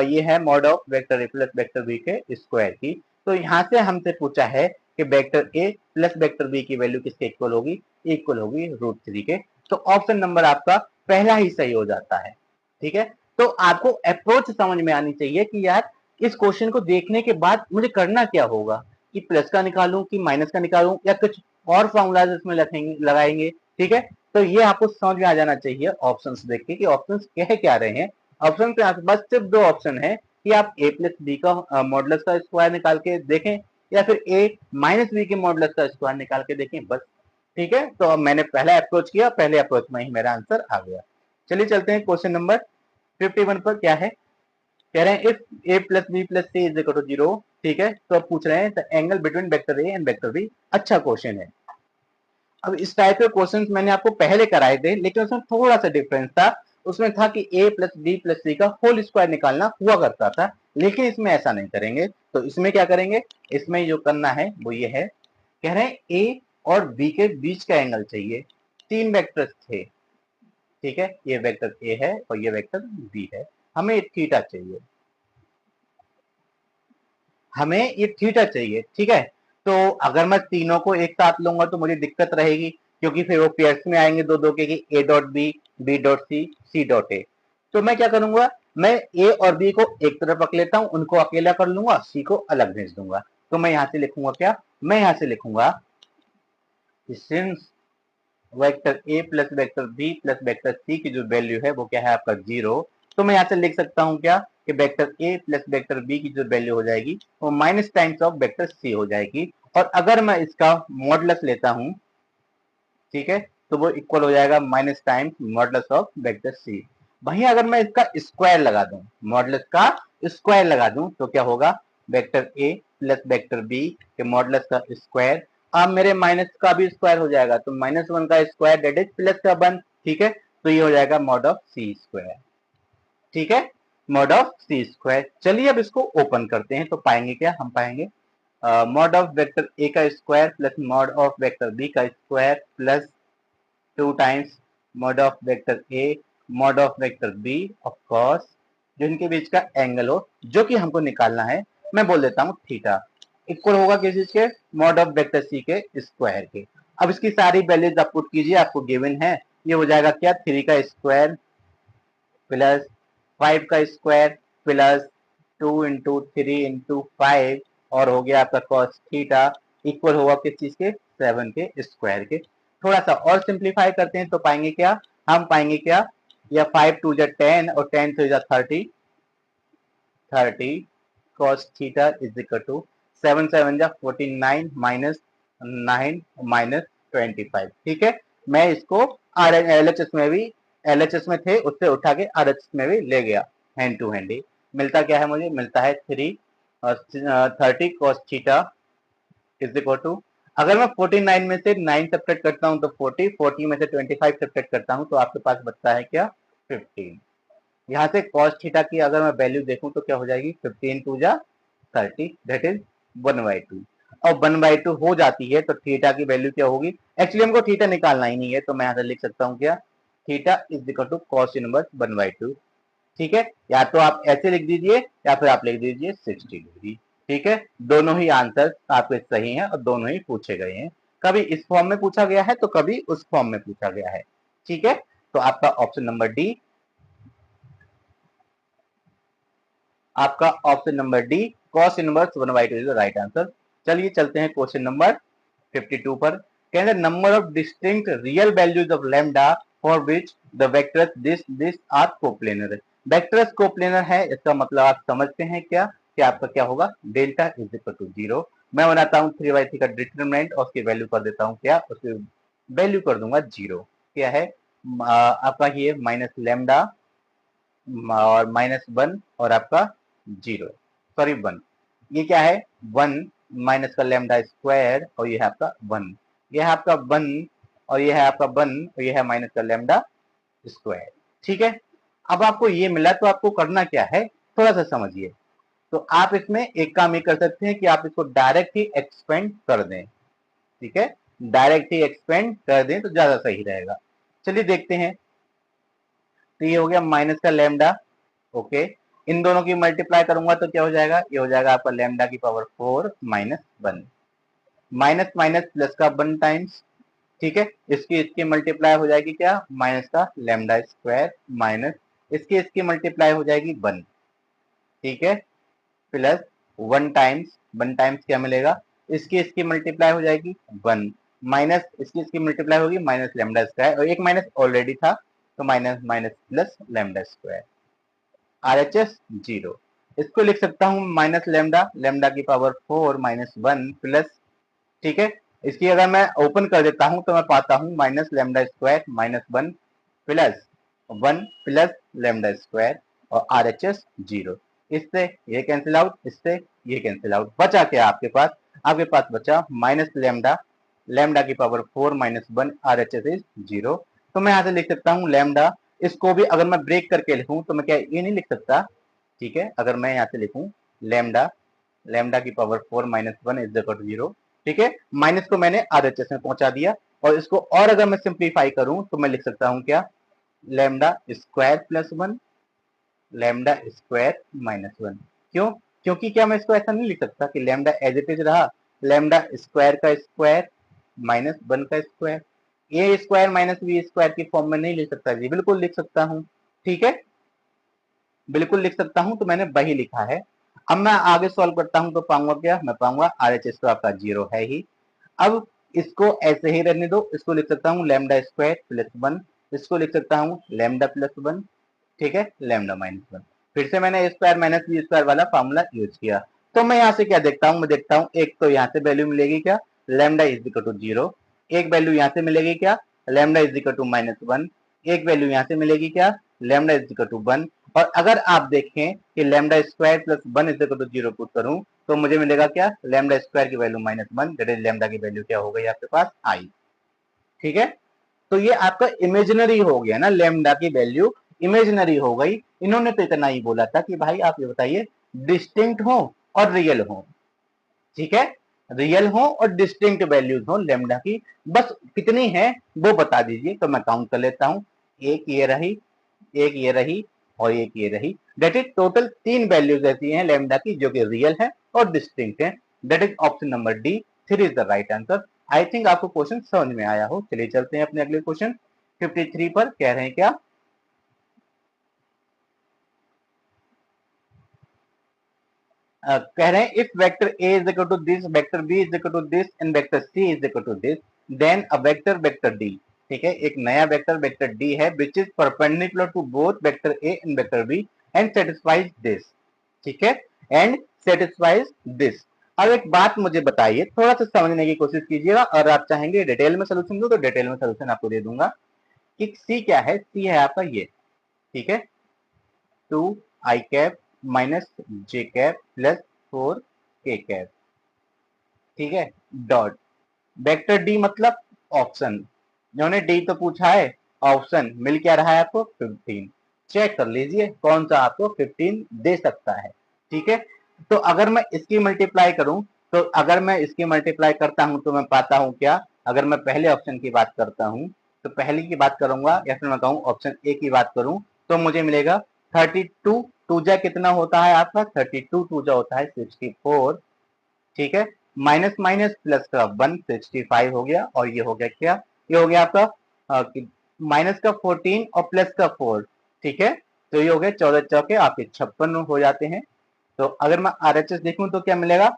ये है mod of vector A plus vector B के स्क्वायर की। तो यहाँ से हमसे पूछा है कि vector A plus vector B की वैल्यू किसके इक्वल होगी, इक्वल होगी √3 के। तो ऑप्शन नंबर आपका पहला ही सही हो जाता है। ठीक है, तो आपको अप्रोच समझ में आनी चाहिए कि यार इस क्वेश्चन को देखने के बाद मुझे करना क्या होगा, कि प्लस का निकालूं कि माइनस का निकालूं या कुछ और फॉर्मूलाज इसमें रखेंगे लगाएंगे। ठीक है, तो ये आपको समझ में आ जाना चाहिए ऑप्शंस देख के कि ऑप्शंस कह क्या रहे हैं। ऑप्शन पे आपके पास सिर्फ 2 ऑप्शन है कि आप a प्लस बी का मॉडुलस का स्क्वायर निकाल के देखें, या फिर a माइनस बी के मॉडुलस का स्क्वायर निकाल के देखें, बस। ठीक है, तो अब मैंने पहला अप्रोच किया, पहले अप्रोच में ही मेरा आंसर आ गया। चलिए चलते हैं क्वेश्चन नंबर 51 पर, क्या है, कह रहे हैं if a plus B plus C is equal to 0। ठीक है, तो अब पूछ रहे हैं the angle between vector A and vector B. अच्छा क्वेश्चन है। अब इस टाइप के क्वेश्चंस मैंने आपको पहले कराए थे, लेकिन उसमें थोड़ा सा डिफरेंस था। उसमें था कि a प्लस बी प्लस सी का होल स्क्वायर निकालना हुआ करता था, लेकिन इसमें ऐसा नहीं करेंगे। तो इसमें क्या करेंगे, इसमें जो करना है वो ये है, कह रहे हैं a और b के बीच का एंगल चाहिए। 3 वेक्टर्स थे, ठीक है, ये वेक्टर a है और ये वेक्टर b है, हमें थीटा चाहिए, हमें ये थीटा चाहिए। ठीक है, तो अगर मैं तीनों को एक साथ लूंगा तो मुझे दिक्कत रहेगी, क्योंकि फिर वो पेयर्स में आएंगे दो दो के, कि A dot B, B dot C, C dot A. तो मैं क्या करूंगा, मैं ए और बी को एक तरफ रख लेता हूं, उनको अकेला कर लूंगा, सी को अलग भेज दूंगा। तो मैं यहां से लिखूंगा क्या, मैं यहां से लिखूंगा since vector A plus vector B plus vector C की जो वैल्यू है वो क्या है आपका 0। तो मैं यहाँ से लिख सकता हूँ क्या कि vector A plus vector B की जो वैल्यू हो जाएगी वो minus times of vector C हो जाएगी। और अगर मैं इसका मॉडुलस लेता हूँ, ठीक है, तो वो इक्वल हो जाएगा minus times modulus of vector C. वहीं अगर मैं इसका स्क्वायर लगा दूं, मॉडुलस का स्क्वायर लगा दूं, तो क्या होगा, vector A plus vector B के मॉडुलस का स्क्वायर। अब मेरे माइनस का भी स्क्वायर हो जाएगा, तो -1 का स्क्वायर दैट इज प्लस का 1, ठीक है, तो ये हो जाएगा मॉड ऑफ सी स्क्वायर, ठीक है, मॉड ऑफ सी स्क्वायर। चलिए अब इसको ओपन करते हैं, तो पाएंगे क्या, हम पाएंगे मॉड ऑफ वेक्टर ए का square plus mod of vector B का square plus 2 times mod of vector A mod of vector B of cos, जो इनके बीच का एंगल हो, जो कि हमको निकालना है, मैं बोल देता हूँ थीटा, इक्वल होगा किस चीज के, मॉड ऑफ वेक्टर सी के स्क्वायर के। अब इसकी सारी वैल्यूज आप पुट कीजिए, आपको गिवन है, ये हो जाएगा क्या, 3 का स्क्वायर प्लस 5 का स्क्वायर प्लस 2 इंटू 3 इंटू 5 और हो गया आपका कॉस थीटा, इक्वल होगा किस चीज के, 7 के स्क्वायर के। थोड़ा सा और सिंप्लीफाई करते हैं तो पाएंगे क्या, हम पाएंगे क्या, या 5 टू जा 10 और 10 टू जा 30, 30 cos theta is equal to 7 7 जा 49 माइनस 9 माइनस 25, ठीक है। मैं इसको आर एल एच एस में भी, एल एच एस में थे उससे उठा के आर एच एस में भी ले गया, हैंड टू हैंड ही मिलता क्या है, मुझे मिलता है 3 30 cos theta is equal to, अगर मैं 49 में से 9 सब्ट्रैक्ट करता हूं तो 40, 40 में से 25 सब्ट्रैक्ट करता हूं तो आपके पास बचता है क्या, 15। यहाँ से cos थीटा की अगर मैं वैल्यू देखूं तो क्या हो जाएगी, 15 टू जा 30 दैट इज 1/2, और 1/2 हो जाती है तो थीटा की वैल्यू क्या होगी, एक्चुअली हमको थीटा निकालना ही नहीं है, तो मैं यहाँ से लिख सकता हूँ क्या, theta is equal to cos inverse 1/2, ठीक है। या तो आप ऐसे लिख दीजिए या फिर आप लिख दीजिए 60 डिग्री, ठीक है। दोनों ही आंसर आपके सही हैं और दोनों ही पूछे गए हैं, कभी इस फॉर्म में पूछा गया है तो कभी उस फॉर्म में पूछा गया है, ठीक है। तो आपका ऑप्शन नंबर डी, आपका option number D cos inverse 1/2 is the right answer. चलिए चलते हैं क्वेश्चन नंबर 52 पर। कहते हैं number of distinct real values of lambda for which the vectors this are coplanar. Vectors coplanar है, इसका मतलब आप समझते हैं क्या कि आपका क्या होगा, डेल्टा इज इक्वल टू 0। मैं बनाता हूँ 3/3 का डिटरमिनेंट और उसकी वैल्यू कर देता हूँ क्या, उसकी वैल्यू कर दूंगा 0। क्या है आपका ये माइनस लैम्डा और -1 और आपका 0, सॉरी 1, ये क्या है 1 माइनस का लैम्डा स्क्वायर और ये है आपका 1, ये है आपका 1 और ये है आपका 1 और ये है माइनस का लैम्डा स्क्वायर, ठीक है। अब आपको ये मिला तो आपको करना क्या है, थोड़ा सा समझिए। तो आप इसमें एक काम ये कर सकते हैं कि आप इसको डायरेक्ट ही एक्सपेंड कर दें, ठीक है, डायरेक्ट ही एक्सपेंड कर दें तो ज्यादा सही रहेगा। चलिए देखते हैं, तो ये हो गया माइनस का लैम्डा, ओके, इन दोनों की मल्टीप्लाई करूंगा तो क्या हो जाएगा, ये हो जाएगा आपका लैम्डा की पावर 4 -1, माइनस माइनस प्लस का 1 टाइम्स, ठीक है, इसकी मल्टीप्लाई हो जाएगी क्या, माइनस का लैम्डा स्क्वायर माइनस इसकी मल्टीप्लाई हो जाएगी 1, ठीक है, प्लस 1 टाइम्स क्या मिलेगा, इसकी मल्टीप्लाई हो जाएगी 1 माइनस इसकी मल्टीप्लाई होगी माइनस लैम्डा स्क्वायर और एक माइनस ऑलरेडी था, तो minus minus plus lambda square, RHS 0, इसको लिख सकता हूँ माइनस लैम्डा, लैम्डा की पावर 4 -1 प्लस, ठीक है, इसकी अगर मैं ओपन कर देता हूँ तो मैं पाता हूँ minus lambda square -1 plus 1 plus lambda square और RHS 0, इससे ये कैंसिल आउट, इससे ये कैंसिल आउट, बचा क्या आपके पास, आपके पास बचा माइनस लैम्डा, लैम्डा की पावर 4 -1 RHS इज 0। तो मैं यहाँ से लिख सकता हूँ लैम्डा, इसको भी अगर मैं ब्रेक करके लिखूं तो मैं क्या ये नहीं लिख सकता, ठीक है, अगर मैं यहाँ से लिखूं लैम्डा, लैम्डा की पावर 4 -1 इज इक्वल टू 0, ठीक है, माइनस को मैंने आरएचएस में पहुंचा दिया और इसको और अगर मैं सिंप्लीफाई करूं तो मैं लिख सकता हूं क्या, lambda square plus 1 lambda square -1, क्यों, क्योंकि क्या मैं इसको ऐसा नहीं लिख सकता कि लैम्डा एज इट इज रहा, लैम्डा स्क्वायर का स्क्वायर -1 का स्क्वायर, ए स्क्वायर माइनस बी स्क्वायर की फॉर्म में नहीं लिख सकता जी, बिल्कुल लिख सकता हूँ, ठीक है, बिल्कुल लिख सकता हूं, तो मैंने वही लिखा है। अब मैं आगे सॉल्व करता हूं तो पाऊंगा क्या, मैं पाऊंगा RHS तो आपका 0 है ही। अब इसको ऐसे ही रहने दो, इसको लिख सकता हूँ लैम्डा स्क्वायर प्लस 1, इसको लिख सकता हूँ लैम्डा प्लस 1, ठीक है, लैम्डा माइनस 1। फिर से मैंने ए स्क्वायर माइनस बी स्क्वायर वाला फॉर्मूला यूज किया। तो मैं यहाँ से क्या देखता हूँ, मैं देखता हूँ एक तो यहाँ से वैल्यू मिलेगी क्या, लैम्डा इज इक्वल टू 0, एक वैल्यू यहाँ से मिलेगी क्या, lambda is equal to minus 1, एक वैल्यू यहाँ से मिलेगी क्या, लैम्डा इज इक्वल टू 1। और अगर आप देखें कि lambda square plus 1 is equal to 0 put करूं तो मुझे मिलेगा क्या, लैम्डा स्क्वायर की value minus 1, that is lambda की वैल्यू क्या हो गई आपके पास, आई। ठीक है, तो ये आपका इमेजिनरी हो गया ना, लैम्डा की वैल्यू इमेजिनरी हो गई। इन्होंने तो इतना ही बोला था कि भाई आप ये बताइए डिस्टिंक्ट हो और रियल हो, ठीक है, रियल हो और डिस्टिंक्ट वैल्यूज हो लैम्डा की, बस कितनी है वो बता दीजिए। तो मैं काउंट कर लेता हूं, एक ये रही, एक ये रही और एक ये रही, दैट इज टोटल 3 वैल्यूज ऐसी हैं लैम्डा की जो कि रियल है और डिस्टिंक्ट है, that is option number D, 3 is the right answer. I think आपको क्वेश्चन समझ में आया हो। चलिए चलते हैं अपने अगले क्वेश्चन 53 पर। कह रहे हैं क्या, कह रहे हैं if vector A is equal to this, vector B is equal to this and vector C is equal to this, then a vector vector D, ठीक है, एक नया वेक्टर वेक्टर डी है which is perpendicular to both vector A and vector B and satisfies this, ठीक है, and satisfies this. अब एक बात मुझे बताइए, थोड़ा सा समझने की कोशिश कीजिएगा, और आप चाहेंगे डिटेल में सोल्यूशन दो तो डिटेल में सोल्यूशन आपको दे दूंगा। कि सी क्या है, सी है आपका ये, ठीक है, 2i cap minus J cap plus 4k cap, ठीक है, डॉट वेक्टर डी मतलब ऑप्शन, इन्होंने डी तो पूछा है, ऑप्शन मिल क्या रहा है आपको 15, चेक कर लीजिए कौन सा आपको 15 दे सकता है, ठीक है। तो अगर मैं इसकी मल्टीप्लाई करूं, तो अगर मैं इसकी मल्टीप्लाई करता हूं तो मैं पाता हूं क्या, अगर मैं पहले ऑप्शन की बात करता हूं तो पहली की बात करूंगा या फिर मैं कहूं ऑप्शन ए की बात करूं तो मुझे मिलेगा 32, टू जा कितना होता है आपका 32, टू जा होता है 64, ठीक है, माइनस माइनस प्लस का 165 हो गया, और ये हो गया क्या, ये हो गया आपका माइनस का 14 और प्लस का 4, ठीक है, तो ये हो गया 14 चौके आपके 56 हो जाते हैं। तो अगर मैं RHS देखूं तो क्या मिलेगा,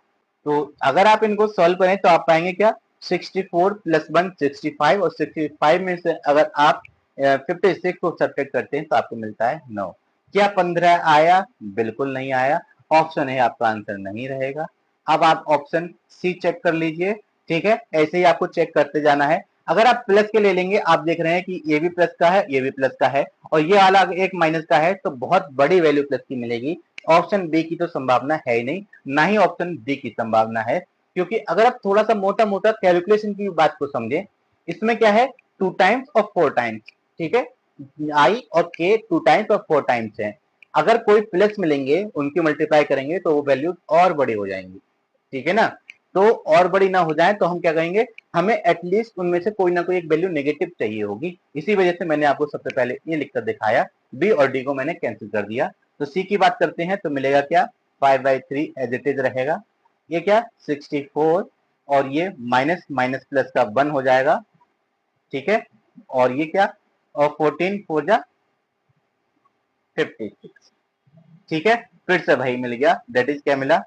तो अगर आप इनको सॉल्व करें तो आप पाएंगे क्या, 64 प्लस 1 65, और 65 में से अगर आप 56 को सब्ट्रैक्ट करते हैं तो आपको मिलता है 9। क्या 15 आया, बिल्कुल नहीं आया, ऑप्शन है आपका आंसर नहीं रहेगा। अब आप ऑप्शन सी चेक कर लीजिए, ठीक है, ऐसे ही आपको चेक करते जाना है। अगर आप प्लस के ले लेंगे, आप देख रहे हैं कि ये भी प्लस का है, ये भी प्लस का है, और ये वाला एक माइनस का है, तो बहुत बड़ी वैल्यू प्लस की मिलेगी। ऑप्शन बी की तो संभावना है ही नहीं, ना ही ऑप्शन डी की संभावना है, क्योंकि अगर आप थोड़ा सा मोटा मोटा कैलकुलेशन की बात को समझे, इसमें क्या है 2 टाइम्स और 4 टाइम्स, ठीक है, आई और के 2 टाइम्स और 4 टाइम्स है। अगर कोई प्लस मिलेंगे उनकी मल्टीप्लाई करेंगे तो वो वैल्यूज और बड़ी हो जाएंगी, ठीक है ना। तो और बड़ी ना हो जाए तो हम क्या कहेंगे, हमें एटलीस्ट उनमें से कोई ना कोई एक वैल्यू नेगेटिव चाहिए होगी, इसी वजह से मैंने आपको सबसे पहले ये लिखकर दिखाया, बी और डी को मैंने कैंसिल कर दिया। तो सी की बात करते हैं तो मिलेगा क्या, 5/3 एज इट इज रहेगा, ये क्या 64, और ये माइनस माइनस प्लस का 1 हो जाएगा, ठीक है, और ये क्या, और 14 4 जा 56, ठीक है, फिर से भाई मिल गया, दैट इज क्या मिला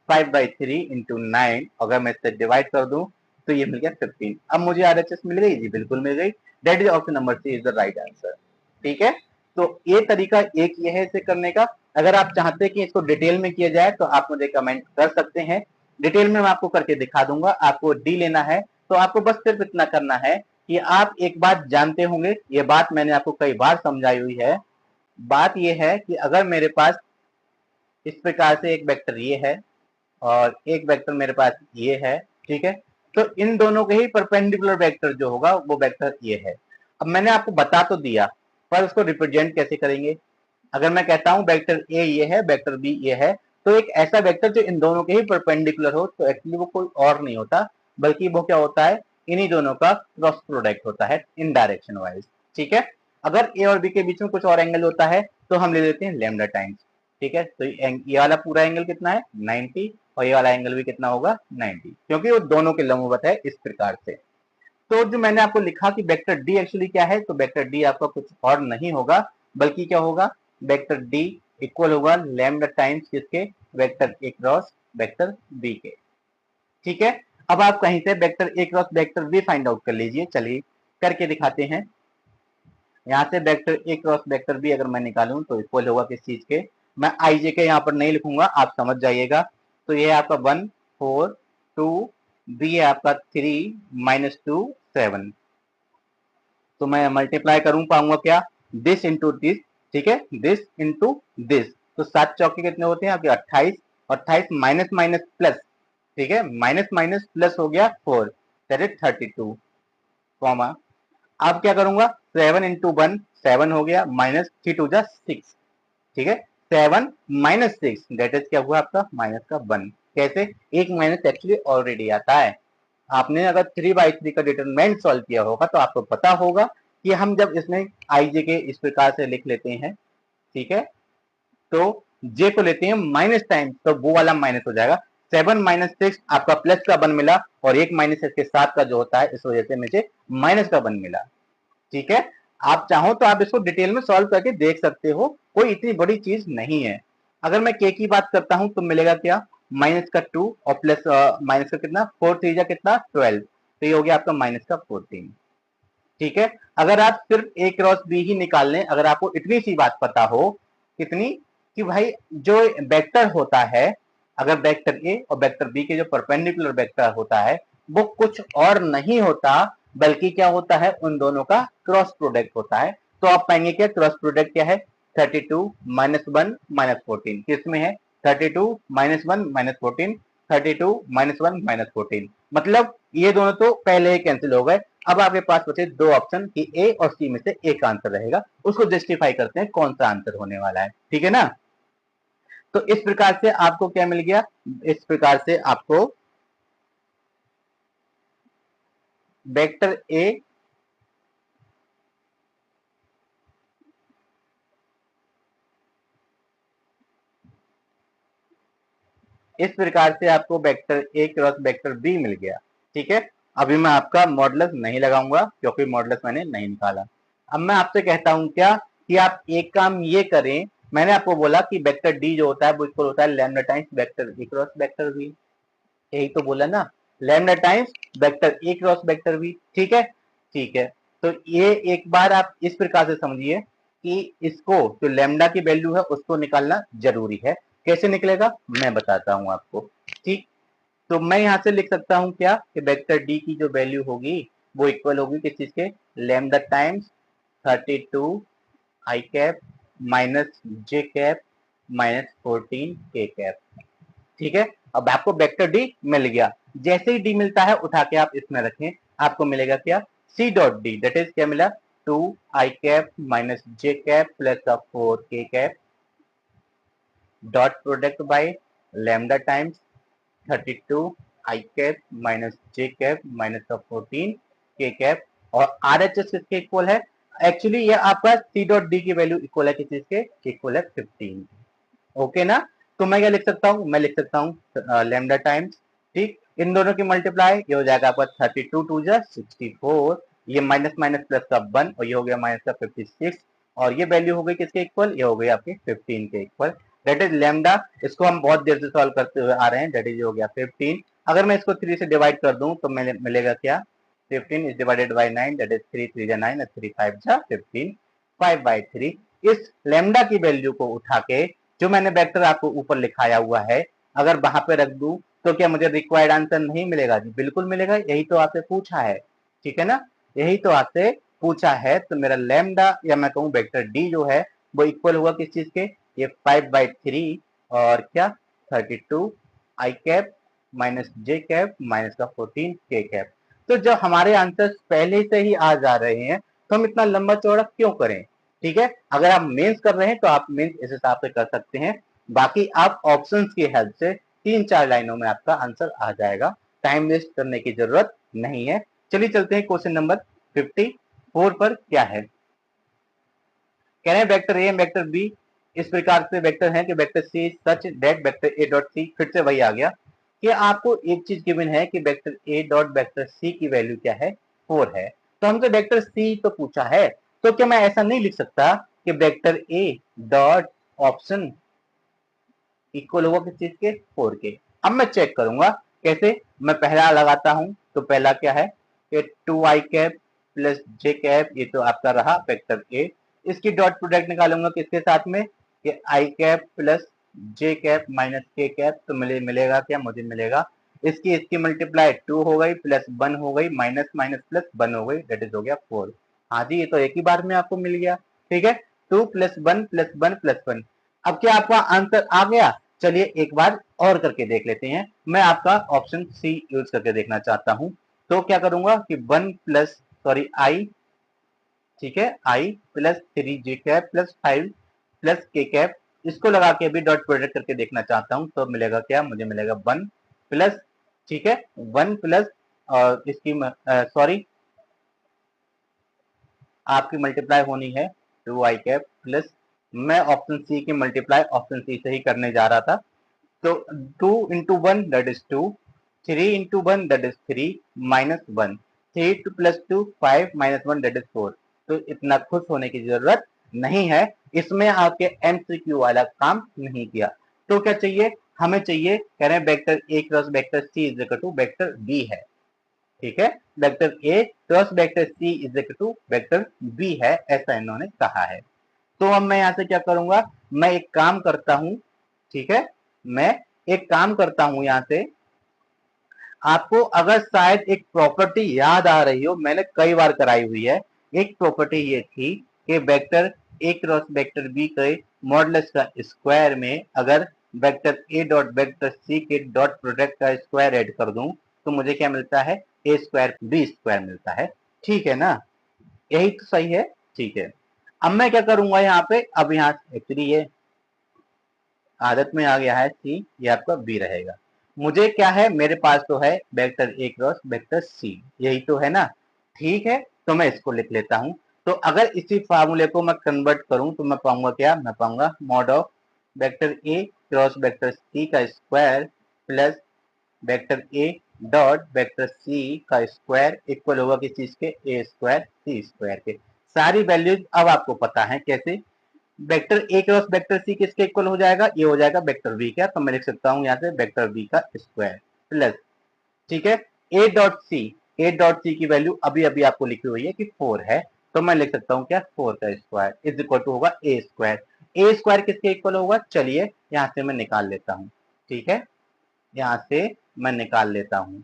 5/3 इंटू 9, अगर मैं इसे डिवाइड कर दूं तो ये मिल गया 15। अब मुझे RHS मिल गई जी, बिल्कुल मिल गई, that is option number C is the right answer, ठीक है। तो ये तरीका एक ये है इसे करने का। अगर आप चाहते हैं कि इसको डिटेल में किया जाए तो आप मुझे कमेंट कर सकते हैं, डिटेल में मैं आपको करके दिखा दूंगा। आपको डी लेना है तो आपको बस सिर्फ इतना करना है कि आप एक बात जानते होंगे, ये बात मैंने आपको कई बार समझाई हुई है, बात यह है कि अगर मेरे पास इस प्रकार से एक वेक्टर ये है और एक वेक्टर मेरे पास ये है, ठीक है, तो इन दोनों के ही परपेंडिकुलर वेक्टर जो होगा वो वेक्टर ये है। अब मैंने आपको बता तो दिया, पर उसको रिप्रेजेंट कैसे करेंगे। अगर मैं कहता हूं वेक्टर ए ये है, वेक्टर बी ये है, तो एक ऐसा वेक्टर जो इन दोनों के ही परपेंडिकुलर हो, तो एक्चुअली वो कोई और नहीं होता, बल्कि वो क्या होता है, इन्हीं दोनों का क्रॉस प्रोडक्ट होता है इन डायरेक्शन वाइज, ठीक है। अगर ए और बी के बीच में कुछ और एंगल होता है तो हम ले लेते हैं लैम्डा टाइम्स, ठीक है, तो ये वाला पूरा एंगल कितना है 90, और ये वाला एंगल भी कितना होगा 90, क्योंकि वो दोनों के लंबवत है इस प्रकार से। तो जो मैंने आपको लिखा कि वेक्टर डी एक्चुअली क्या है, तो वेक्टर डी आपका कुछ और नहीं होगा, बल्कि क्या होगा, वेक्टर डी इक्वल होगा लैम्डा टाइम्स किसके, vector A cross vector B के, ठीक है। अब आप कहीं से vector A cross vector B find out कर लीजिए। चलिए करके दिखाते हैं। यहाँ से vector A cross vector B अगर मैं निकालूं तो इक्वल होगा किस चीज के, मैं आई जे के यहाँ पर नहीं लिखूंगा, आप समझ जाइएगा। तो ये आपका 1 4 2, बी है आपका 3 -2 7। तो मैं मल्टीप्लाई करूं पाऊंगा क्या, दिस इंटू दिस, ठीक है, दिस इंटू दिस। तो 7 चौके कितने होते हैं आपके 28, 28 माइनस माइनस प्लस, ठीक है, माइनस माइनस प्लस हो गया 4, दैट इज 32 कॉमा। अब क्या करूंगा 7 इंटू 1 7 हो गया, माइनस 3 टू जा 6, ठीक है, 7 माइनस 6 दैट इज क्या हुआ आपका माइनस का 1। कैसे, एक माइनस एक्चुअली ऑलरेडी आता है। आपने अगर 3/3 का डिटरमिनेंट सॉल्व किया होगा तो आपको पता होगा कि हम जब इसमें आई जे के इस प्रकार से लिख लेते हैं, ठीक है, तो जे को लेते हैं माइनस टाइम, तो वो वाला माइनस हो जाएगा। 7 माइनस 6 आपका प्लस का 1 मिला, और एक माइनस इसके साथ का जो होता है, इस वजह से मुझे माइनस का 1 मिला। ठीक है, आप चाहो तो आप इसको डिटेल में सॉल्व करके देख सकते हो, कोई इतनी बड़ी चीज नहीं है। अगर मैं के की बात करता हूं तो मिलेगा क्या, माइनस का 2 और प्लस माइनस का कितना 4 3 जा कितना 12, तो ये हो गया आपका माइनस का 14। ठीक है, अगर आप सिर्फ ए क्रॉस बी ही निकाल लें, अगर आपको इतनी सी बात पता हो, कितनी, कि भाई जो वेक्टर होता है, अगर वेक्टर ए और वेक्टर बी के जो परपेंडिकुलर वेक्टर होता है, वो कुछ और नहीं होता बल्कि क्या होता है, उन दोनों का क्रॉस प्रोडक्ट होता है। तो आप पाएंगे क्या, क्रॉस प्रोडक्ट क्या है, 32 -1 -14 किसमें है, 32 -1 -14, 32 -1 -14, मतलब ये दोनों तो पहले ही कैंसिल हो गए। अब आपके पास बचे दो ऑप्शन कि ए और सी में से एक आंसर रहेगा, उसको जस्टिफाई करते हैं कौन सा आंसर होने वाला है, ठीक है ना। तो इस प्रकार से आपको क्या मिल गया, इस प्रकार से आपको वेक्टर ए इस प्रकार से आपको vector A cross vector B मिल गया। ठीक है, अभी मैं आपका मॉडुलस नहीं लगाऊंगा क्योंकि मॉडुलस मैंने नहीं निकाला। अब मैं आपसे कहता हूं क्या, कि आप एक काम ये करें, मैंने आपको बोला कि वेक्टर डी जो होता है वो इक्वल होता है lambda times vector A cross vector B, यही तो बोला ना, lambda times vector A cross vector B. ठीक है, ठीक है, तो ये एक बार आप इस प्रकार से समझिए कि इसको जो लैम्डा की वैल्यू है उसको निकालना जरूरी है। कैसे निकलेगा मैं बताता हूं आपको। ठीक, तो मैं यहां से लिख सकता हूं क्या, कि वेक्टर डी की जो वैल्यू होगी वो इक्वल होगी किस चीज के, lambda times 32 I cap minus J cap minus 14 K cap. ठीक है, अब आपको वेक्टर डी मिल गया। जैसे ही डी मिलता है उठा के आप इसमें रखें, आपको मिलेगा क्या, C dot D that is क्या मिला, 2 I cap minus J cap plus 4 K cap dot product by lambda times 32 I cap minus J cap minus 14 K cap, और आर एच एस किसके इक्वल है, एक्चुअली ये आपका C dot D की value equal है किस चीज के, इक्वल है 15। ओके ना, तो मैं क्या लिख सकता हूँ, मैं लिख सकता हूँ लैम्डा टाइम्स, ठीक, इन दोनों की मल्टीप्लाई, ये हो जाएगा आपका 32 टू जा 64, ये माइनस माइनस प्लस का 1 और ये हो गया माइनस का 56, और ये वैल्यू हो गई किसके इक्वल, ये हो गई आपकी 15 के इक्वल, दैट इज लैम्डा। इसको हम बहुत देर से सॉल्व करते हुए आ रहे हैं, दैट इज हो गया 15। अगर मैं इसको 3 से डिवाइड कर दूं तो मिलेगा क्या, 15 is divided by 9 that is 3 3 जा 9 3 5 जा 15, 5/3। इस लैम्डा की वैल्यू को उठा के जो मैंने वेक्टर आपको ऊपर लिखाया हुआ है, अगर वहां पे रख दूं तो क्या मुझे रिक्वायर्ड आंसर नहीं मिलेगा, जी बिल्कुल मिलेगा, यही तो आपसे पूछा है। ठीक है ना, यही तो आपसे पूछा है। तो मेरा लैम्डा या मैं कहूँ वेक्टर डी जो है वो इक्वल हुआ किस चीज के, ये 5/3 और क्या 32 I cap minus J cap minus का 14 के कैप। तो जब हमारे आंसर पहले से ही आ जा रहे हैं तो हम इतना लंबा चौड़ा क्यों करें। ठीक है, अगर आप मेंस कर रहे हैं तो आप मेंस इस हिसाब से कर सकते हैं, बाकी आप ऑप्शंस की हेल्प से 3-4 लाइनों में आपका आंसर आ जाएगा, टाइम वेस्ट करने की जरूरत नहीं है। चलिए चलते हैं क्वेश्चन नंबर 54 पर। क्या है, कह रहे हैं वेक्टर ए वेक्टर बी इस प्रकार से वेक्टर है कि vector C such that vector A dot C, फिर से वही आ गया कि आपको एक चीज गिवन है कि vector A dot vector C की वैल्यू क्या है, 4 है, तो हमसे वेक्टर सी तो पूछा है, तो क्या मैं ऐसा नहीं लिख सकता कि vector A dot option equal होगा किस चीज के, 4 के। अब मैं चेक करूंगा कैसे? मैं पहला लगाता हूं तो पहला क्या है कि 2i cap plus J cap, ये तो आपका रहा वेक्टर ए। इसकी डॉट प्रोडक्ट निकालूंगा किसके साथ में कि आई cap plus J cap minus के कैप, तो मिलेगा क्या? मुझे मिलेगा इसकी मल्टीप्लाई 2 हो गई प्लस 1 हो गई माइनस माइनस प्लस 1 हो गई, दैट इज हो गया 4। हाँ जी, ये तो एक ही बार में आपको मिल गया। ठीक है, 2 प्लस 1 प्लस 1 प्लस 1। अब क्या आपका आंसर आ गया? चलिए एक बार और करके देख लेते हैं। मैं आपका ऑप्शन सी यूज करके देखना चाहता हूं। तो क्या करूंगा कि 1 प्लस सॉरी आई, ठीक है, आई प्लस 3 जे cap plus 5 plus K cap, इसको लगा के भी डॉट प्रोडक्ट करके देखना चाहता हूं तो मिलेगा क्या? मुझे मिलेगा 1 प्लस, ठीक है, 1 प्लस और इसकी सॉरी आपकी मल्टीप्लाई होनी है 2i कैप प्लस, मैं ऑप्शन सी की मल्टीप्लाई ऑप्शन सी से ही करने जा रहा था। तो 2 into 1 that is 2, 3 into 1 that is 3 minus 1, 3 plus 2 5 minus 1 that is 4। तो इतना खुश होने की जरूरत नहीं है, इसमें आपके एमसीक्यू वाला काम नहीं किया। तो क्या चाहिए? हमें चाहिए, कह रहे हैं vector A cross vector C is equal to vector B है। ठीक है, vector A cross vector C is equal to vector B है, ऐसा इन्होंने कहा है। तो अब मैं यहां से क्या करूंगा? मैं एक काम करता हूं, ठीक है, मैं एक काम करता हूं यहां से। आपको अगर शायद एक प्रॉपर्टी याद आ रही हो, मैंने कई बार कराई हुई है। एक प्रॉपर्टी ये थी कि vector A cross vector B के मॉडुलस का स्क्वायर में अगर vector A dot vector C के डॉट प्रोडक्ट का स्क्वायर ऐड कर दूं तो मुझे क्या मिलता है? ए स्क्वायर बी स्क्वायर मिलता है। ठीक है ना, यही तो सही है। ठीक है, अब मैं क्या करूंगा यहाँ पे, अब यहाँ एक्चुअली ये आदत में आ गया है सी, ये आपका बी रहेगा। मुझे क्या है, मेरे पास तो है vector A cross vector C, यही तो है ना। ठीक है, तो मैं इसको लिख लेता हूं। तो अगर इसी फार्मूले को मैं कन्वर्ट करूं तो मैं पाऊंगा क्या? मैं पाऊंगा mod of vector A cross vector C का square plus vector A dot vector C का स्क्वायर इक्वल होगा किस चीज के? ए स्क्वायर सी स्क्वायर के। सारी वैल्यूज अब आपको पता है कैसे। Vector A cross vector C किसके इक्वल हो जाएगा? ये हो जाएगा वेक्टर बी का, तो मैं लिख सकता हूं यहाँ से वेक्टर बी का स्क्वायर प्लस, ठीक है, ए डॉट सी की वैल्यू अभी अभी आपको लिखी हुई है कि 4 है, तो मैं लिख सकता हूँ क्या? 4 का स्क्वायर इज इक्वल टू होगा ए स्क्वायर। ए स्क्वायर किसके इक्वल होगा? चलिए यहाँ से मैं निकाल लेता हूँ। ठीक है, यहाँ से मैं निकाल लेता हूँ।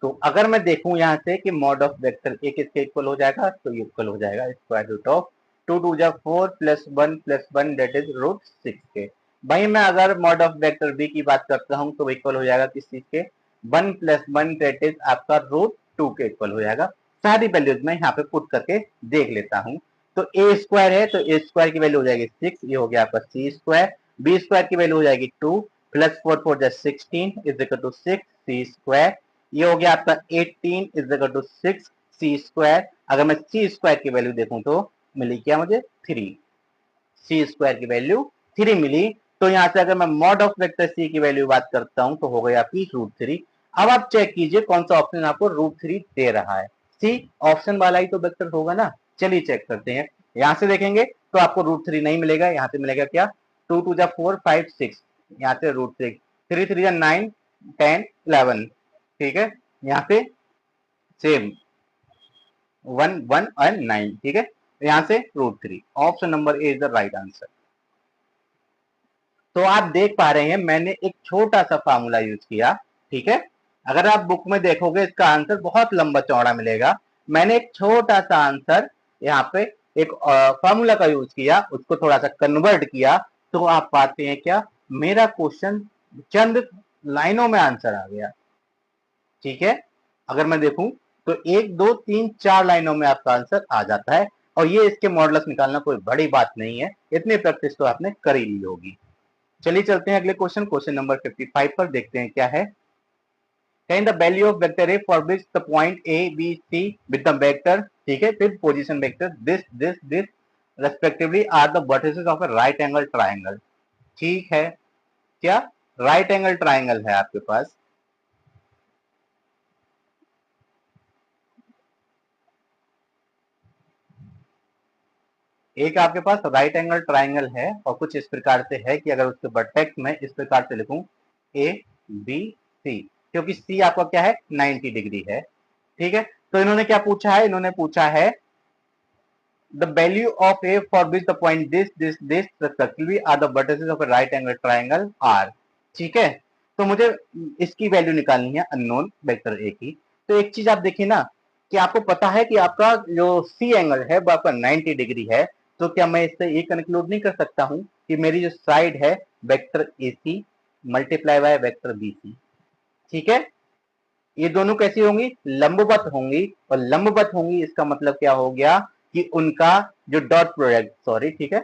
तो अगर मैं देखूं यहाँ से कि मॉड ऑफ वेक्टर ए किसके इक्वल हो जाएगा, तो इक्वल हो जाएगा स्क्वायर रूट ऑफ 2 टू जा 4 प्लस 1 दैट इज रूट 6 के। भाई मैं अगर मॉड ऑफ वेक्टर बी की बात करता हूं तो इक्वल हो जाएगा किस चीज के? 1 प्लस 1 दैट इज आपका रूट 2 के इक्वल हो जाएगा। सारी वैल्यूज मैं यहाँ पे पुट करके देख लेता हूँ। तो ए स्क्वायर है तो ए स्क्वायर की वैल्यू हो जाएगी 6, ये हो गया आपका सी स्क्वायर। बी स्क्वायर की वैल्यू हो जाएगी 2 प्लस 4 4 जा 16 is equal to 6 C square. ये हो गया आपका 18 is equal to 6 C square. अगर मैं सी स्क्वायर की वैल्यू देखूं तो मिली क्या मुझे? 3। सी स्क्वायर की वैल्यू 3 मिली। तो यहां से अगर मैं मॉड ऑफ वेक्टर सी की वैल्यू बात करता हूं तो हो गई आपकी रूट 3। अब आप चेक कीजिए कौन सा ऑप्शन आपको रूट 3 दे रहा है। सी ऑप्शन वाला ही तो वेक्टर होगा ना। चलिए चेक करते हैं। यहां से देखेंगे तो आपको रूट 3 नहीं मिलेगा, यहां से मिलेगा क्या? 2 टू जा 4 5 6, यहाँ से रूट 6, 3 3 जा 9 10 11, ठीक है, यहाँ पे सेम 1 1 और 9, ठीक है, यहां से root 3। Option number A is the right answer. तो आप देख पा रहे हैं मैंने एक छोटा सा फार्मूला यूज किया। ठीक है, अगर आप बुक में देखोगे इसका आंसर बहुत लंबा चौड़ा मिलेगा। मैंने एक छोटा सा आंसर यहाँ पे एक फार्मूला का यूज किया, उसको थोड़ा सा कन्वर्ट किया, तो आप पाते हैं क्या? मेरा क्वेश्चन चंद लाइनों में आंसर आ गया। ठीक है, अगर मैं देखूं तो 1 2 3 4 लाइनों में आपका आंसर आ जाता है। और ये इसके मॉडल्स निकालना कोई बड़ी बात नहीं है, इतनी प्रैक्टिस तो आपने कर ही ली होगी। चलिए चलते हैं अगले क्वेश्चन, क्वेश्चन नंबर 55 पर देखते हैं क्या है। Find the value of vector A for which the point A B C with the vector, ठीक है, फिर position vector this respectively are the vertices of a right angle triangle. ठीक है, क्या राइट एंगल ट्राइंगल है आपके पास? एक आपके पास राइट एंगल ट्राइंगल है और कुछ इस प्रकार से है कि अगर उसके वर्टेक्स में इस प्रकार से लिखूं ए बी सी, क्योंकि सी आपका क्या है 90 डिग्री है। ठीक है, तो इन्होंने क्या पूछा है, इन्होंने पूछा है the value of A for which the point this respectively are the vertices of a right angle triangle R। ठीक है, तो मुझे इसकी वैल्यू निकालनी है अननोन वेक्टर ए की। तो एक चीज आप देखिए ना कि आपको पता है कि आपका जो सी एंगल है वो आपका 90 डिग्री है, तो क्या मैं इससे ये कंक्लूड नहीं कर सकता हूं कि मेरी जो साइड है vector A C multiply by vector B C. ठीक है, ये दोनों कैसी होंगी, लंबवत होंगी, और लंबवत होंगी इसका मतलब क्या हो गया कि उनका जो डॉट प्रोडक्ट, सॉरी, ठीक है,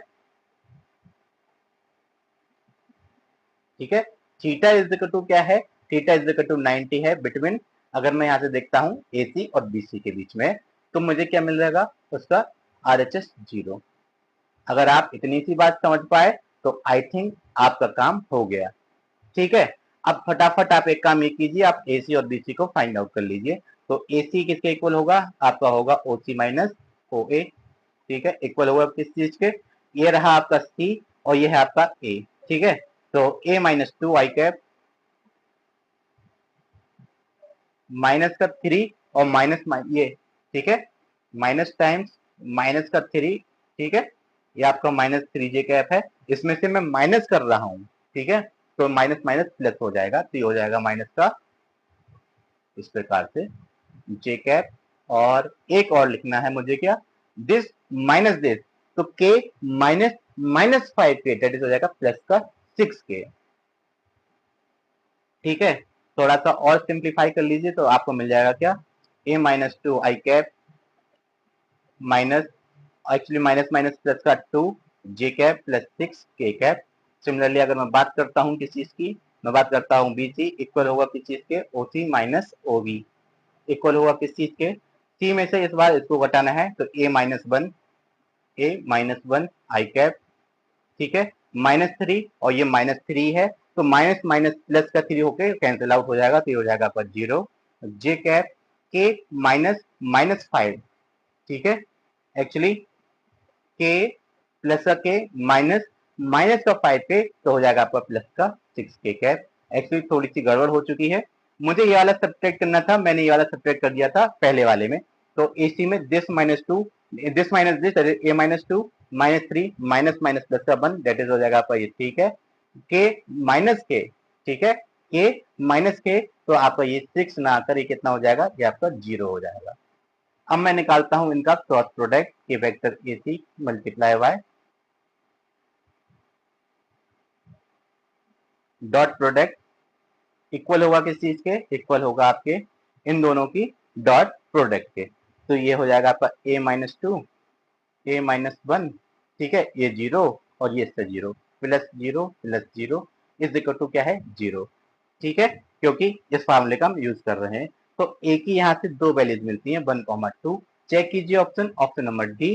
ठीक है, थीटा इज इक्वल टू क्या है, थीटा इज इक्वल टू 90 है बिटवीन, अगर मैं यहां से देखता हूं एसी और बीसी के बीच में, तो मुझे क्या मिल जाएगा उसका आरएचएस 0। अगर आप इतनी सी बात समझ पाए तो आई थिंक आपका काम हो गया। ठीक है, अब फटाफट आप एक काम ये कीजिए, आप एसी और बीसी को फाइंड आउट कर लीजिए। तो एसी किसके इक्वल होगा, आपका होगा ओसी माइनस ओ ए। ठीक है, इक्वल होगा किस चीज के, ये रहा आपका सी और ये है आपका ए। ठीक है, तो ए minus two I cap minus का 3 और माइनस ये, ठीक है, माइनस टाइम्स माइनस का 3। ठीक है, ये आपका माइनस 3 जे कैप है, इसमें से मैं माइनस कर रहा हूं। ठीक है, तो माइनस माइनस प्लस हो जाएगा, तो ये हो जाएगा माइनस का इस प्रकार से जे कैप। और एक और लिखना है मुझे क्या, दिस माइनस दिस, तो के माइनस माइनस 5 के दैट इज हो जाएगा प्लस का 6 के। ठीक है, थोड़ा सा और सिंप्लीफाई कर लीजिए तो आपको मिल जाएगा क्या, A minus two I cap minus, actually minus minus plus का 2 जे कैप प्लस 6 के कैप। सिमिलरली अगर मैं बात करता हूँ किस चीज की, मैं बात करता हूँ बी सी, इक्वल होगा किस चीज के, ओ सी माइनस ओ बी, इक्वल होगा किस चीज के, सी में से इस बार इसको घटाना है तो ए माइनस वन, ए माइनस वन आई कैप। ठीक है, माइनस 3 और ये माइनस 3 है, तो माइनस माइनस प्लस का 3 होके कैंसिल आउट हो जाएगा, तो ये हो जाएगा आपका 0 जे कैप के माइनस माइनस 5। ठीक है, एक्चुअली के प्लस का के माइनस माइनस का 5 पे, तो हो जाएगा आपका प्लस का 6 के कैप। एक्चुअली थोड़ी सी गड़बड़ हो चुकी है, मुझे ये वाला सब्ट्रैक्ट करना था, मैंने ये वाला सब्ट्रैक्ट कर दिया था पहले वाले में। तो एसी में this minus two, this minus this, A minus to minus 3 minus minus plus का 1 दैट इज हो जाएगा आपका ये। ठीक है, के माइनस के, ठीक है, के माइनस के, तो आपका ये 6 ना आकर ये कितना हो जाएगा, ये आपका 0 हो जाएगा। अब मैं निकालता हूं इनका क्रॉस प्रोडक्ट के vector A C multiply by dot product, equal होगा किस चीज के, इक्वल होगा आपके इन दोनों की डॉट प्रोडक्ट के। तो ये हो जाएगा आपका A minus two, A minus one, ठीक है, ये 0 और ये इससे 0, plus zero is equal to क्या है 0। ठीक है, क्योंकि इस फार्मूले का हम यूज कर रहे हैं। तो ए की यहाँ से दो वैल्यूज मिलती हैं 1,2। चेक कीजिए option, option number D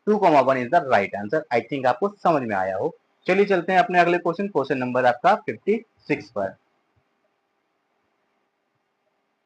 2,1 is the right answer. I think आपको समझ में आया हो। चलिए चलते हैं अपने अगले क्वेश्चन, क्वेश्चन नंबर आपका 56 पर।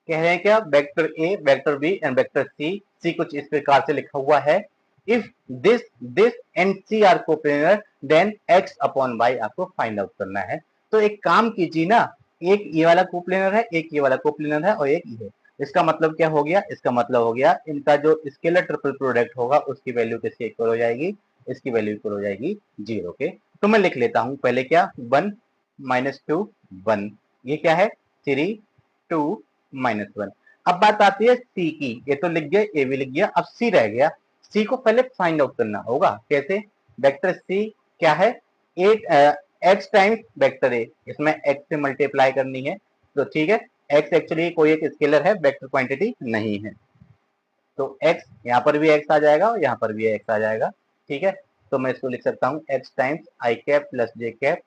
कह रहे हैं क्या, vector A vector B and vector C, C कुछ इस प्रकार से लिखा हुआ है, if this this and C are coplanar then X upon Y आपको फाइंड आउट करना है। तो एक काम कीजिए ना, एक ये वाला कोप्लेनर है, एक ये वाला कोप्लेनर है और एक ये। इसका मतलब क्या हो गया, इसका मतलब हो गया इनका जो स्केलर ट्रिपल प्रोडक्ट होगा उसकी वैल्यू किसके इक्वल हो जाएगी, इसकी वैल्यू इक्वल हो जाएगी 0 के। तो मैं लिख लेता हूं पहले क्या, 1 माइनस टू 1, ये क्या है 3 2 माइनस 1। अब बात आती है सी की, ये तो लिख गया, ए भी लिख गया, अब सी रह गया। सी को पहले फाइंड आउट करना होगा, कैसे, वेक्टर सी क्या है, at X times vector A, इसमें एक्स से मल्टीप्लाई करनी है। तो ठीक है, एक्स एक्चुअली कोई एक स्केलर है, वेक्टर क्वांटिटी नहीं है, तो एक्स यहाँ पर भी एक्स आ जाएगा और यहाँ पर भी एक्स आ जाएगा। ठीक है, तो मैं इसको लिख सकता हूँ X times I cap plus J cap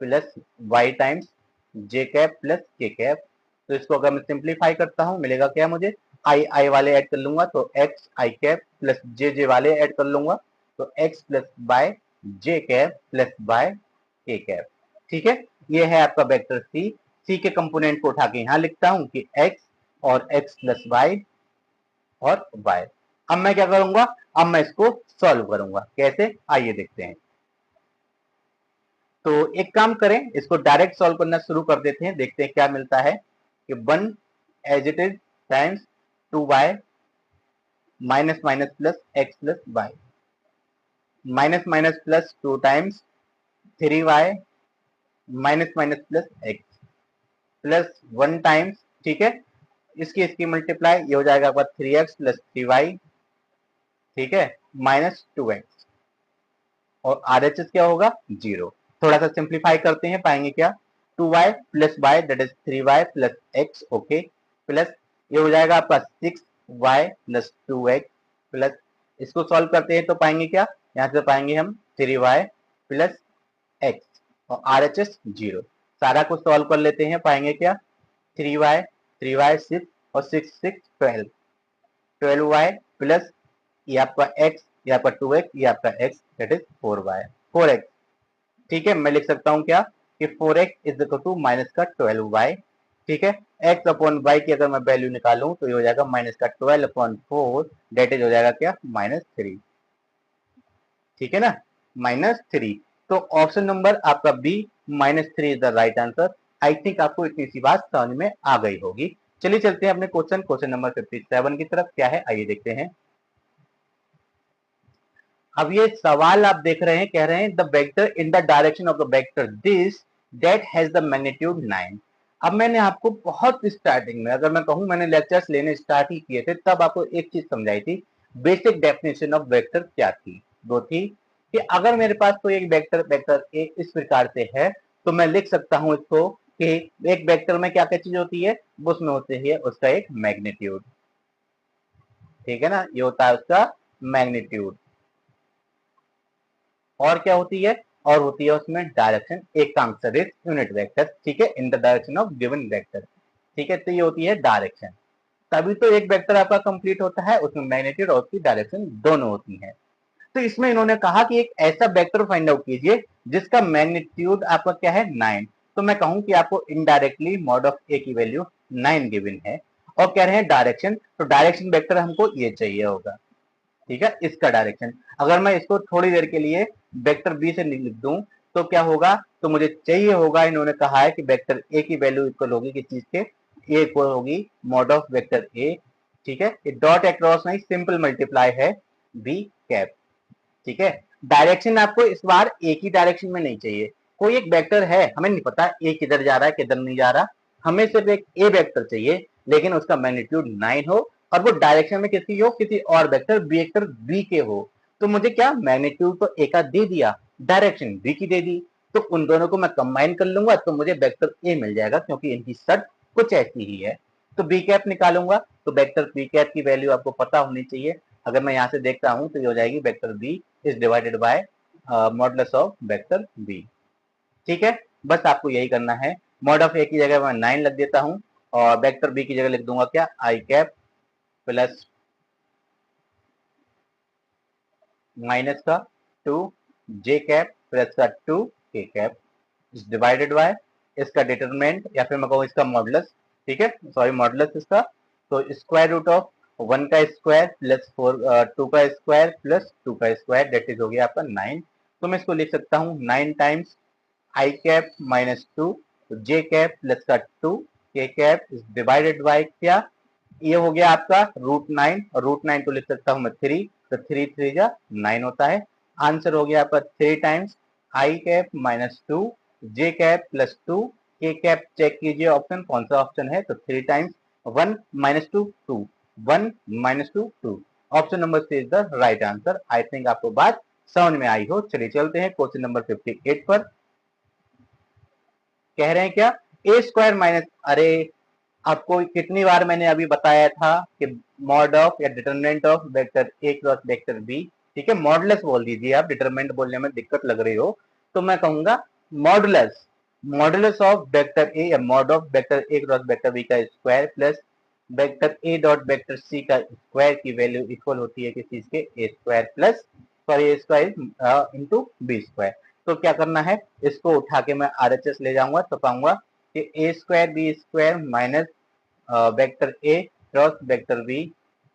plus Y times J cap plus K cap. तो इसको अगर मैं सिंप्लीफाई करता हूँ मिलेगा क्या मुझे, आई आई वाले ऐड कर लूंगा तो एक्स आई कैप प्लस जे जे वाले ऐड कर लूंगा तो x plus by J cap plus by के कैप। ठीक है, ये है आपका वेक्टर सी। सी के कंपोनेंट को उठा के यहाँ लिखता हूँ कि एक्स और एक्स प्लस वाई और वाई। अब मैं क्या करूंगा, अब मैं इसको सॉल्व करूंगा। कैसे, आइए देखते हैं। तो एक काम करें, इसको डायरेक्ट सॉल्व करना शुरू कर देते हैं, देखते हैं क्या मिलता है। कि 1 as it is times 2y minus minus plus X plus Y, minus minus plus 2 times 3y minus minus plus X plus 1 times, ठीक है, इसकी मल्टीप्लाई, ये हो जाएगा आपका 3x प्लस 3y, ठीक है, माइनस 2x, और RHS क्या होगा, 0। थोड़ा सा सिंप्लीफाई करते हैं, पाएंगे क्या, 2y plus Y that is 3y plus x, okay, plus ये हो जाएगा आपका 6y प्लस 2x, प्लस इसको सॉल्व करते हैं तो पाएंगे क्या, यहाँ से पाएंगे हम 3y प्लस x और RHS 0। सारा कुछ सॉल्व कर लेते हैं, पाएंगे क्या, 3y 6 और 6 6 12y प्लस ये आपका x, ये आपका 2x, ये आपका x दैट इज 4x, ठीक है। मैं लिख सकता हूं क्या कि 4x is equal to minus का 12y, ठीक है। x अपॉन y की अगर मैं वैल्यू निकालूं तो ये हो जाएगा माइनस का 12 अपॉन 4 दैट इज हो जाएगा क्या, -3, ठीक है ना, -3। तो ऑप्शन नंबर आपका B -3 is the right answer. I think आपको इतनी सी बात समझ में आ गई होगी। चलिए चलते हैं अपने क्वेश्चन नंबर 57 की तरफ, क्या है आइए देखते हैं। अब ये सवाल आप देख रहे हैं, कह रहे हैं the vector in the direction of the vector this that has the magnitude 9। अब मैंने आपको बहुत स्टार्टिंग में, अगर मैं कहूं मैंने लेक्चर्स लेने स्टार्ट ही किए थे, तब आपको एक चीज समझाई थी, बेसिक डेफिनेशन ऑफ वेक्टर क्या थी, वो थी कि अगर मेरे पास कोई एक वेक्टर ए इस प्रकार से है, तो मैं लिख सकता हूं इसको कि एक वेक्टर में क्या क्या चीज होती है, उसमें होती है उसका एक मैग्नीट्यूड, ठीक है ना, ये होता है उसका मैग्नीट्यूड। और क्या होती है, और होती है उसमें डायरेक्शन, एक का आंसर इज यूनिट वेक्टर, ठीक है, in the direction of given vector, ठीक है। तो ये होती है डायरेक्शन, तभी तो एक वेक्टर आपका कंप्लीट होता है, उसमें मैग्नीट्यूड और उसकी डायरेक्शन दोनों होती है। तो इसमें इन्होंने कहा कि एक ऐसा वेक्टर फाइंड आउट कीजिए जिसका मैग्नीट्यूड आपका क्या है, 9। तो मैं कहूं कि आपको इनडायरेक्टली मॉड ऑफ ए की वैल्यू 9 गिवन है, और कह रहे हैं डायरेक्शन, तो डायरेक्शन वेक्टर हमको ये चाहिए होगा, ठीक है, इसका डायरेक्शन। अगर मैं इसको थोड़ी देर के लिए वेक्टर बी से लिख दूं तो क्या होगा, तो मुझे चाहिए होगा, इन्होंने कहा है कि वेक्टर ए की वैल्यू इक्वल होगी किस चीज के, ए इक्वल होगी मॉड ऑफ वेक्टर ए, ठीक है, ये डॉट अक्रॉस नहीं सिंपल मल्टीप्लाई है बी कैप, ठीक है। डायरेक्शन आपको इस बार एक ही डायरेक्शन में नहीं चाहिए, कोई एक वेक्टर है, हमें नहीं पता ए किधर जा रहा है किधर नहीं जा रहा, हमें सिर्फ एक ए वेक्टर चाहिए, लेकिन उसका मैग्नीट्यूड 9 हो, और वो डायरेक्शन में किसी हो, किसी और वेक्टर बी के हो। तो मुझे क्या, मैग्नीट्यूड तो ए का दे दिया, डायरेक्शन बी की दे दी, तो उन दोनों को मैं कंबाइन कर लूंगा तो मुझे वेक्टर ए मिल जाएगा, क्योंकि इनकी शर्त कुछ ऐसी ही है। तो बी कैप निकालूंगा, तो वेक्टर बी कैप की वैल्यू आपको पता होनी चाहिए। अगर मैं यहाँ से देखता हूँ तो ये हो जाएगी vector B is divided by modulus of vector B, ठीक है। बस आपको यही करना है, मॉड ऑफ ए की जगह मैं 9 लग देता हूँ, और वेक्टर बी की जगह लिख दूंगा क्या, आई कैप प्लस माइनस का 2 जे कैप प्लस का 2 के कैप डिवाइडेड बाय इसका डिटरमिनेंट, या फिर मैं कहूँ इसका मॉडुलस, ठीक है, सॉरी मॉडुलस इसका, तो स्क्वायर रूट ऑफ 1 का स्क्वायर प्लस 2 का स्क्वायर प्लस 2 का स्क्वायर दैट इज हो गया आपका 9। तो मैं इसको लिख सकता हूँ 9 times I cap minus 2 J cap plus का 2 के कैप डिवाइडेड बाय क्या, ये हो गया आपका √9, और √9 को लिख सकता हूँ मैं 3, तो 3 3 जा 9 होता है। आंसर हो गया आपका 3 times I cap minus 2 J cap plus 2 के कैप, चेक कीजिए ऑप्शन कौन सा ऑप्शन है, तो 3 times 1 minus 2 2 1 minus 2 2, option number C is the right answer. I think आपको बात समझ में आई हो। चलिए चलते हैं क्वेश्चन नंबर 58 पर। कह रहे हैं क्या, ए स्क्वायर माइनस, अरे आपको कितनी बार मैंने अभी बताया था कि मॉड ऑफ या determinant of vector A cross vector B, ठीक है, मॉडुलस बोल दीजिए आप, डिटरमिनेंट बोलने में दिक्कत लग रही हो तो मैं कहूंगा modulus, modulus of vector A या mod of vector A cross vector B का square plus vector A dot vector C का स्क्वायर की वैल्यू इक्वल होती है किस चीज के, ए स्क्वायर प्लस, सॉरी ए स्क्वायर इंटू बी स्क्वायर। तो क्या करना है, इसको उठा के मैं आरएचएस ले जाऊंगा, तो पाऊंगा कि A square B square minus vector A cross vector B,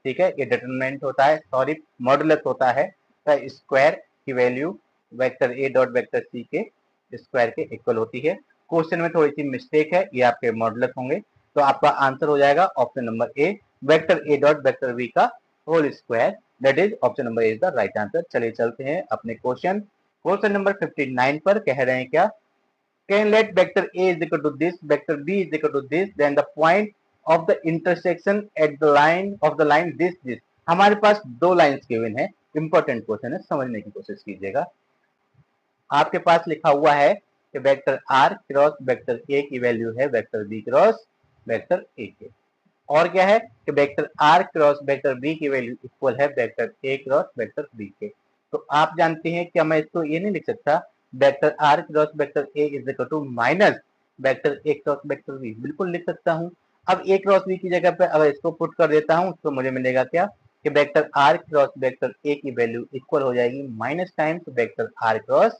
ठीक है, ये डिटरमिनेंट होता है, सॉरी मॉडुलस होता है स्क्वायर की value vector A dot vector C के स्क्वायर के इक्वल होती है। क्वेश्चन में थोड़ी सी मिस्टेक है, ये आपके मॉडुलस होंगे, तो आपका आंसर हो जाएगा option number A, vector A dot vector B का whole square, that is option number A is the right answer. चलिए चलते हैं अपने क्वेश्चन नंबर 59 पर। कह रहे हैं क्या, can let vector A is equal to this, vector B is equal to this, then the point of the intersection at the line this। हमारे पास दो लाइंस गिवन है, इंपॉर्टेंट क्वेश्चन है, समझने की कोशिश कीजिएगा। आपके पास लिखा हुआ है कि vector R cross vector A की वैल्यू है vector B cross vector A के, और क्या है कि vector R cross vector B की वैल्यू इक्वल है vector A cross vector B के। तो आप जानते हैं क्या मैं इसको ये नहीं लिख सकता vector R cross vector A is equal to minus vector A cross vector B, बिल्कुल लिख सकता हूं। अब A क्रॉस B की जगह पे अगर इसको पुट कर देता हूं तो मुझे मिलेगा क्या कि vector R cross vector A की वैल्यू इक्वल हो जाएगी minus times vector R cross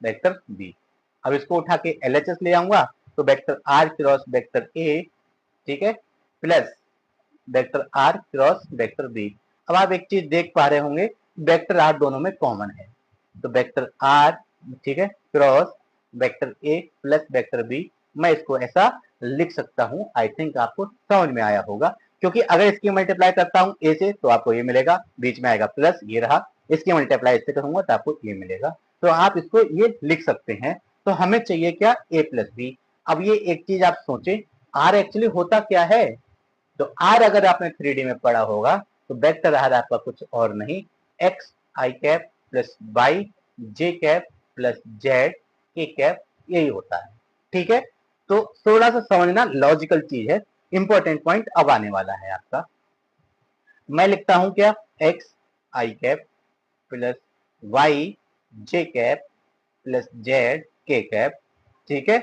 vector B। अब इसको उठा के LHS ले आऊंगा तो vector R cross vector A, ठीक है, plus vector R cross vector B। अब आप एक चीज देख पा रहे होंगे, वेक्टर R दोनों में कॉमन है, तो वेक्टर R, ठीक है, cross vector A plus vector B, मैं इसको ऐसा लिख सकता हूं। आई थिंक आपको समझ में आया होगा, क्योंकि अगर इसकी मल्टीप्लाई करता हूं A से तो आपको ये मिलेगा, बीच में आएगा प्लस, ये रहा, इसकी मल्टीप्लाई इससे करूंगा तो आपको ये मिलेगा, तो आप इसको ये लिख सकते हैं। तो हमें चाहिए क्या, A प्लस B। अब ये एक चीज आप सोचें, R एक्चुअली होता क्या है, तो R अगर आपने 3D में पढ़ा होगा तो वेक्टर R आपका कुछ और नहीं, x I cap plus Y J cap plus Z K cap, यही होता है। ठीक है, तो थोड़ा सा समझना लॉजिकल चीज है, इंपॉर्टेंट पॉइंट अब आने वाला है आपका। मैं लिखता हूं क्या, X I cap plus Y J cap plus Z K cap, ठीक है,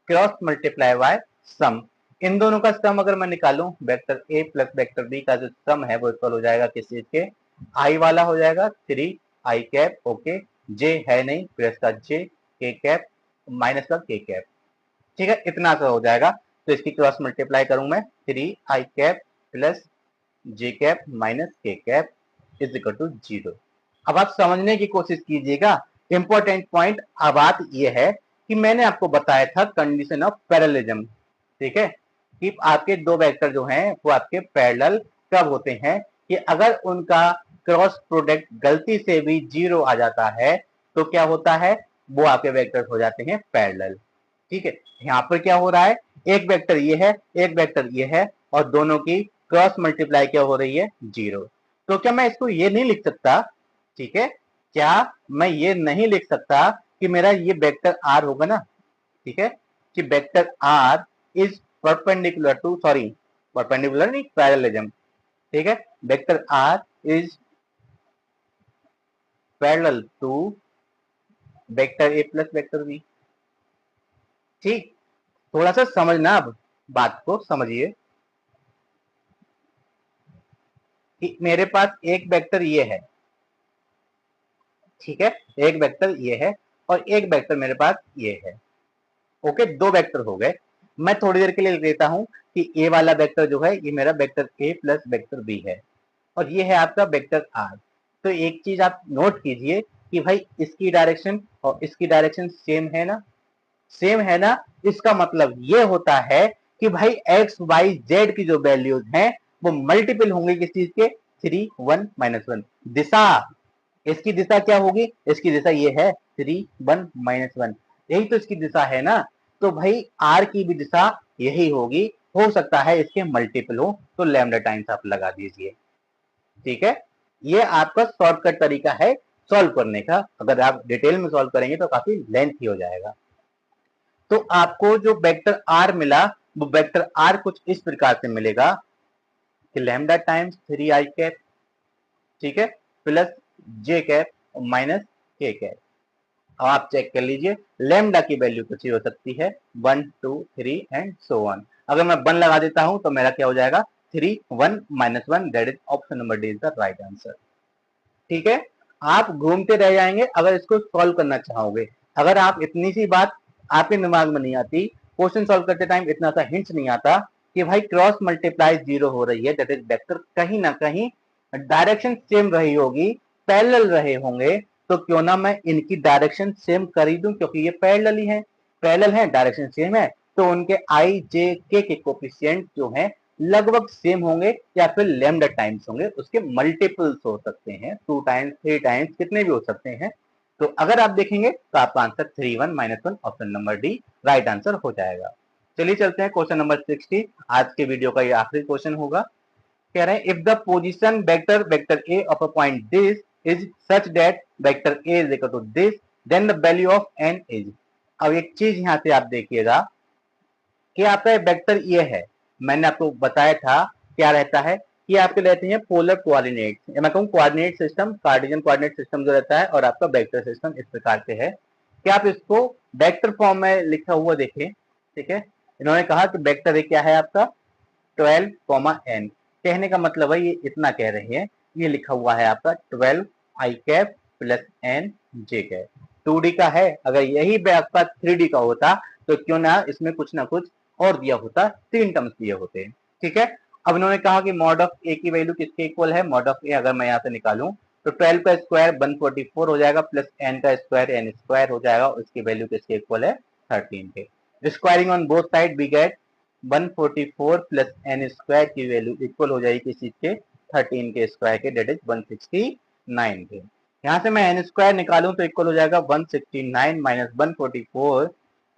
क्रॉस मल्टीप्लाई बाय सम। इन दोनों का सम अगर मैं निकालूं, vector A plus vector B का जो सम है वो इक्वल हो जाएगा किस चीज के, आई वाला हो जाएगा 3 आई कैप, ओके, जे है नहीं, प्लस का जे के कैप माइनस का के कैप, ठीक है, इतना सा हो जाएगा। तो इसकी क्रॉस मल्टीप्लाई करूं मैं, 3 आई cap plus J cap minus के कैप इज इक्वल टू 0। अब आप समझने की कोशिश कीजिएगा, इंपॉर्टेंट पॉइंट अब बात यह है कि मैंने आपको बताया था कंडीशन ऑफ पैरेललिज्म, ठीक है, कि आपके दो वेक्टर जो हैं वो आपके पैरेलल कब होते हैं, कि अगर उनका क्रॉस प्रोडक्ट गलती से भी 0 आ जाता है तो क्या होता है, वो आपके वेक्टर हो जाते हैं पैरेलल। ठीक है, यहाँ पर क्या हो रहा है, एक वेक्टर ये है, एक वेक्टर ये है, और दोनों की क्रॉस मल्टीप्लाई क्या हो रही है, 0। तो क्या मैं इसको ये नहीं लिख सकता, ठीक है, क्या मैं ये नहीं लिख सकता कि मेरा ये वेक्टर R होगा ना, ठीक है, कि vector R is perpendicular to, sorry perpendicular नहीं, पैरेललिज्म, ठीक है, vector R is parallel to vector A plus vector B। ठीक, थोड़ा सा समझना, अब बात को समझिए कि मेरे पास एक वेक्टर ये है, ठीक है, एक वेक्टर ये है और एक वेक्टर मेरे पास ये है, ओके, दो वेक्टर हो गए। मैं थोड़ी देर के लिए लेता हूं कि ए वाला वेक्टर जो है ये मेरा vector A plus vector B है, और ये है आपका वेक्टर आर। तो एक चीज आप नोट कीजिए कि भाई इसकी डायरेक्शन और इसकी डायरेक्शन सेम है ना, सेम है ना, इसका मतलब ये होता है कि भाई एक्स वाई जेड की जो वैल्यूज हैं वो मल्टीपल होंगे किस चीज के, 3 1 -1। दिशा, इसकी दिशा क्या होगी, इसकी दिशा ये है 3 1 -1, यही तो इसकी दिशा है ना, तो भाई आर की भी दिशा यही होगी, हो सकता है इसके मल्टीपल हो, तो लैम्डा टाइम्स आप लगा दीजिए। ठीक है, ये आपका शॉर्टकट तरीका है सॉल्व करने का, अगर आप डिटेल में सॉल्व करेंगे तो काफी लेंथी हो जाएगा। तो आपको जो वेक्टर आर मिला वो वेक्टर आर कुछ इस प्रकार से मिलेगा कि लैम्डा टाइम्स 3 आई कैप, ठीक है, प्लस जे कैप माइनस के कैप। अब आप चेक कर लीजिए, लैम्डा की वैल्यू कुछ ही हो सकती है 1 2 3 एंड सो ऑन। अगर मैं 1 लगा देता हूं तो मेरा क्या हो जाएगा, 3 1 -1, that is option number D is the right answer. ठीक है, आप घूमते रह जाएंगे अगर इसको सॉल्व करना चाहोगे। अगर आप इतनी सी बात आपके दिमाग में नहीं आती, क्वेश्चन सॉल्व करते टाइम इतना सा हिंट्स नहीं आता, कि भाई क्रॉस मल्टीप्लाई 0 हो रही है, दैट इज वेक्टर कहीं ना कहीं डायरेक्शन सेम रही होगी, पैरेलल रहे होंगे, तो क्यों ना मैं इनकी डायरेक्शन सेम कर ही दूं, क्योंकि ये पैरेलल ही है, पैरेलल है, डायरेक्शन सेम है, तो उनके आई जे के कोफिशिएंट जो है लगभग सेम होंगे, या फिर लैम्डा टाइम्स होंगे, उसके मल्टीपल्स हो सकते हैं, 2 टाइम्स 3 टाइम्स कितने भी हो सकते हैं। तो अगर आप देखेंगे तो आपका answer 3 1 -1 option number D right answer हो जाएगा। चलिए चलते हैं क्वेश्चन नंबर 60, आज के वीडियो का ये आखिरी क्वेश्चन होगा। कह रहे हैं if the position vector A of a point this is such that vector A is equal to this, then the value of N is. अब एक चीज यहाँ से आप देखिएगा कि आपका वेक्टर ये है, मैंने आपको बताया था क्या रहता है कि आपके रहते हैं पोलर कोऑर्डिनेट, मैं कहूँ coordinate system, Cartesian coordinate system जो रहता है, और आपका वेक्टर सिस्टम इस प्रकार से है कि आप इसको वेक्टर फॉर्म में लिखा हुआ देखें। ठीक है, इन्होंने कहा कि वेक्टर क्या है आपका 12, n, कहने का मतलब है ये इतना कह रहे हैं, ये लिखा हुआ है आपका 12 i cap plus n j cap, 2D का है, अगर यही आपका 3D का होता तो क्यों ना इसमें कुछ ना कुछ और दिया होता, 3 टर्म्स दिए होते। ठीक है, अब इन्होंने कहा कि मॉड ऑफ ए की वैल्यू किसके इक्वल है, मॉड ऑफ ए अगर मैं यहाँ से निकालूं तो 12 का स्क्वायर 144 हो जाएगा, प्लस n का स्क्वायर n स्क्वायर हो जाएगा, उसकी वैल्यू किसके इक्वल है 13 के। Squaring on both side we get 144 plus n square की वैल्यू इक्वल हो जाएगी किस चीज के 13 के स्क्वायर के, डेट इज 169 के। यहाँ से मैं n स्क्वायर निकालूं तो इक्वल हो जाएगा 169 माइनस 144,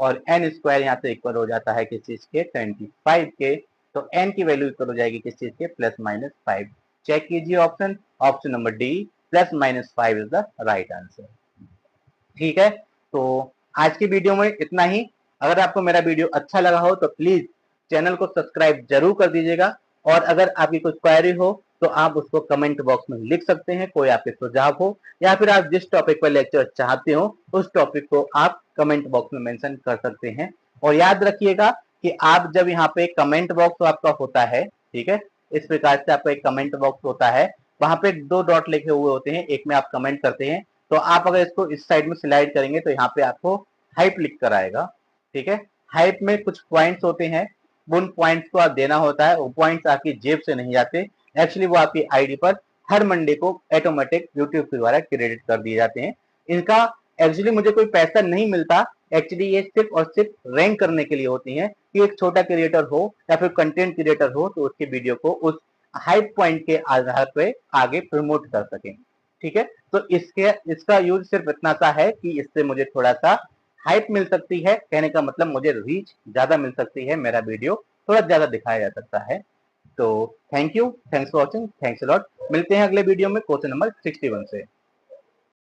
और n स्क्वायर यहाँ से इक्वल हो जाता है किस चीज के 25 के, तो n की वैल्यू इक्वल हो जाएगी किस चीज के +-5। चेक कीजिए option, option number D +-5 is the right answer. ठीक है, तो आज की वीडियो में इतना ही। अगर आपको मेरा वीडियो अच्छा लगा हो तो प्लीज चैनल को सब्सक्राइब जरूर कर दीजिएगा, और अगर आपकी कोई क्वेरी हो तो आप उसको कमेंट बॉक्स में लिख सकते हैं, कोई आपके सुझाव हो, या फिर आप जिस टॉपिक पर लेक्चर चाहते हो उस टॉपिक को आप कमेंट बॉक्स में मेंशन कर सकते हैं। और याद रखिएगा कि आप जब यहाँ पे कमेंट बॉक्स आपका होता है, ठीक है, इस प्रकार से आपका एक कमेंट बॉक्स होता है, वहां पे 2 डॉट लिखे हुए होते हैं, एक में आप कमेंट करते हैं, तो आप अगर इसको इस साइड में स्लाइड करेंगे तो यहाँ पे आपको हाइप लिख कर आएगा। ठीक है, हाइप में कुछ पॉइंट्स होते हैं, उन पॉइंट्स को आप देना होता है, वो पॉइंट्स आपकी जेब से नहीं जाते, एक्चुअली वो आपकी आईडी पर हर मंडे को ऑटोमेटिक यूट्यूब के द्वारा क्रेडिट कर दिए जाते हैं। इनका एक्चुअली मुझे कोई पैसा नहीं मिलता, एक्चुअली ये सिर्फ और सिर्फ रैंक करने के लिए होती है कि एक छोटा क्रिएटर हो या फिर कंटेंट क्रिएटर हो तो उसके वीडियो को उस हाइप पॉइंट के आधार पे आगे प्रमोट कर सकें। ठीक है, तो इसका यूज सिर्फ इतना सा है कि इससे मुझे थोड़ा सा हाइप मिल सकती है, कहने का मतलब मुझे रीच ज्यादा मिल सकती है, मेरा वीडियो थोड़ा ज्यादा दिखाया जा सकता है। तो thank you, thanks for watching, thanks a lot. मिलते हैं अगले वीडियो में क्वेश्चन नंबर 61 से।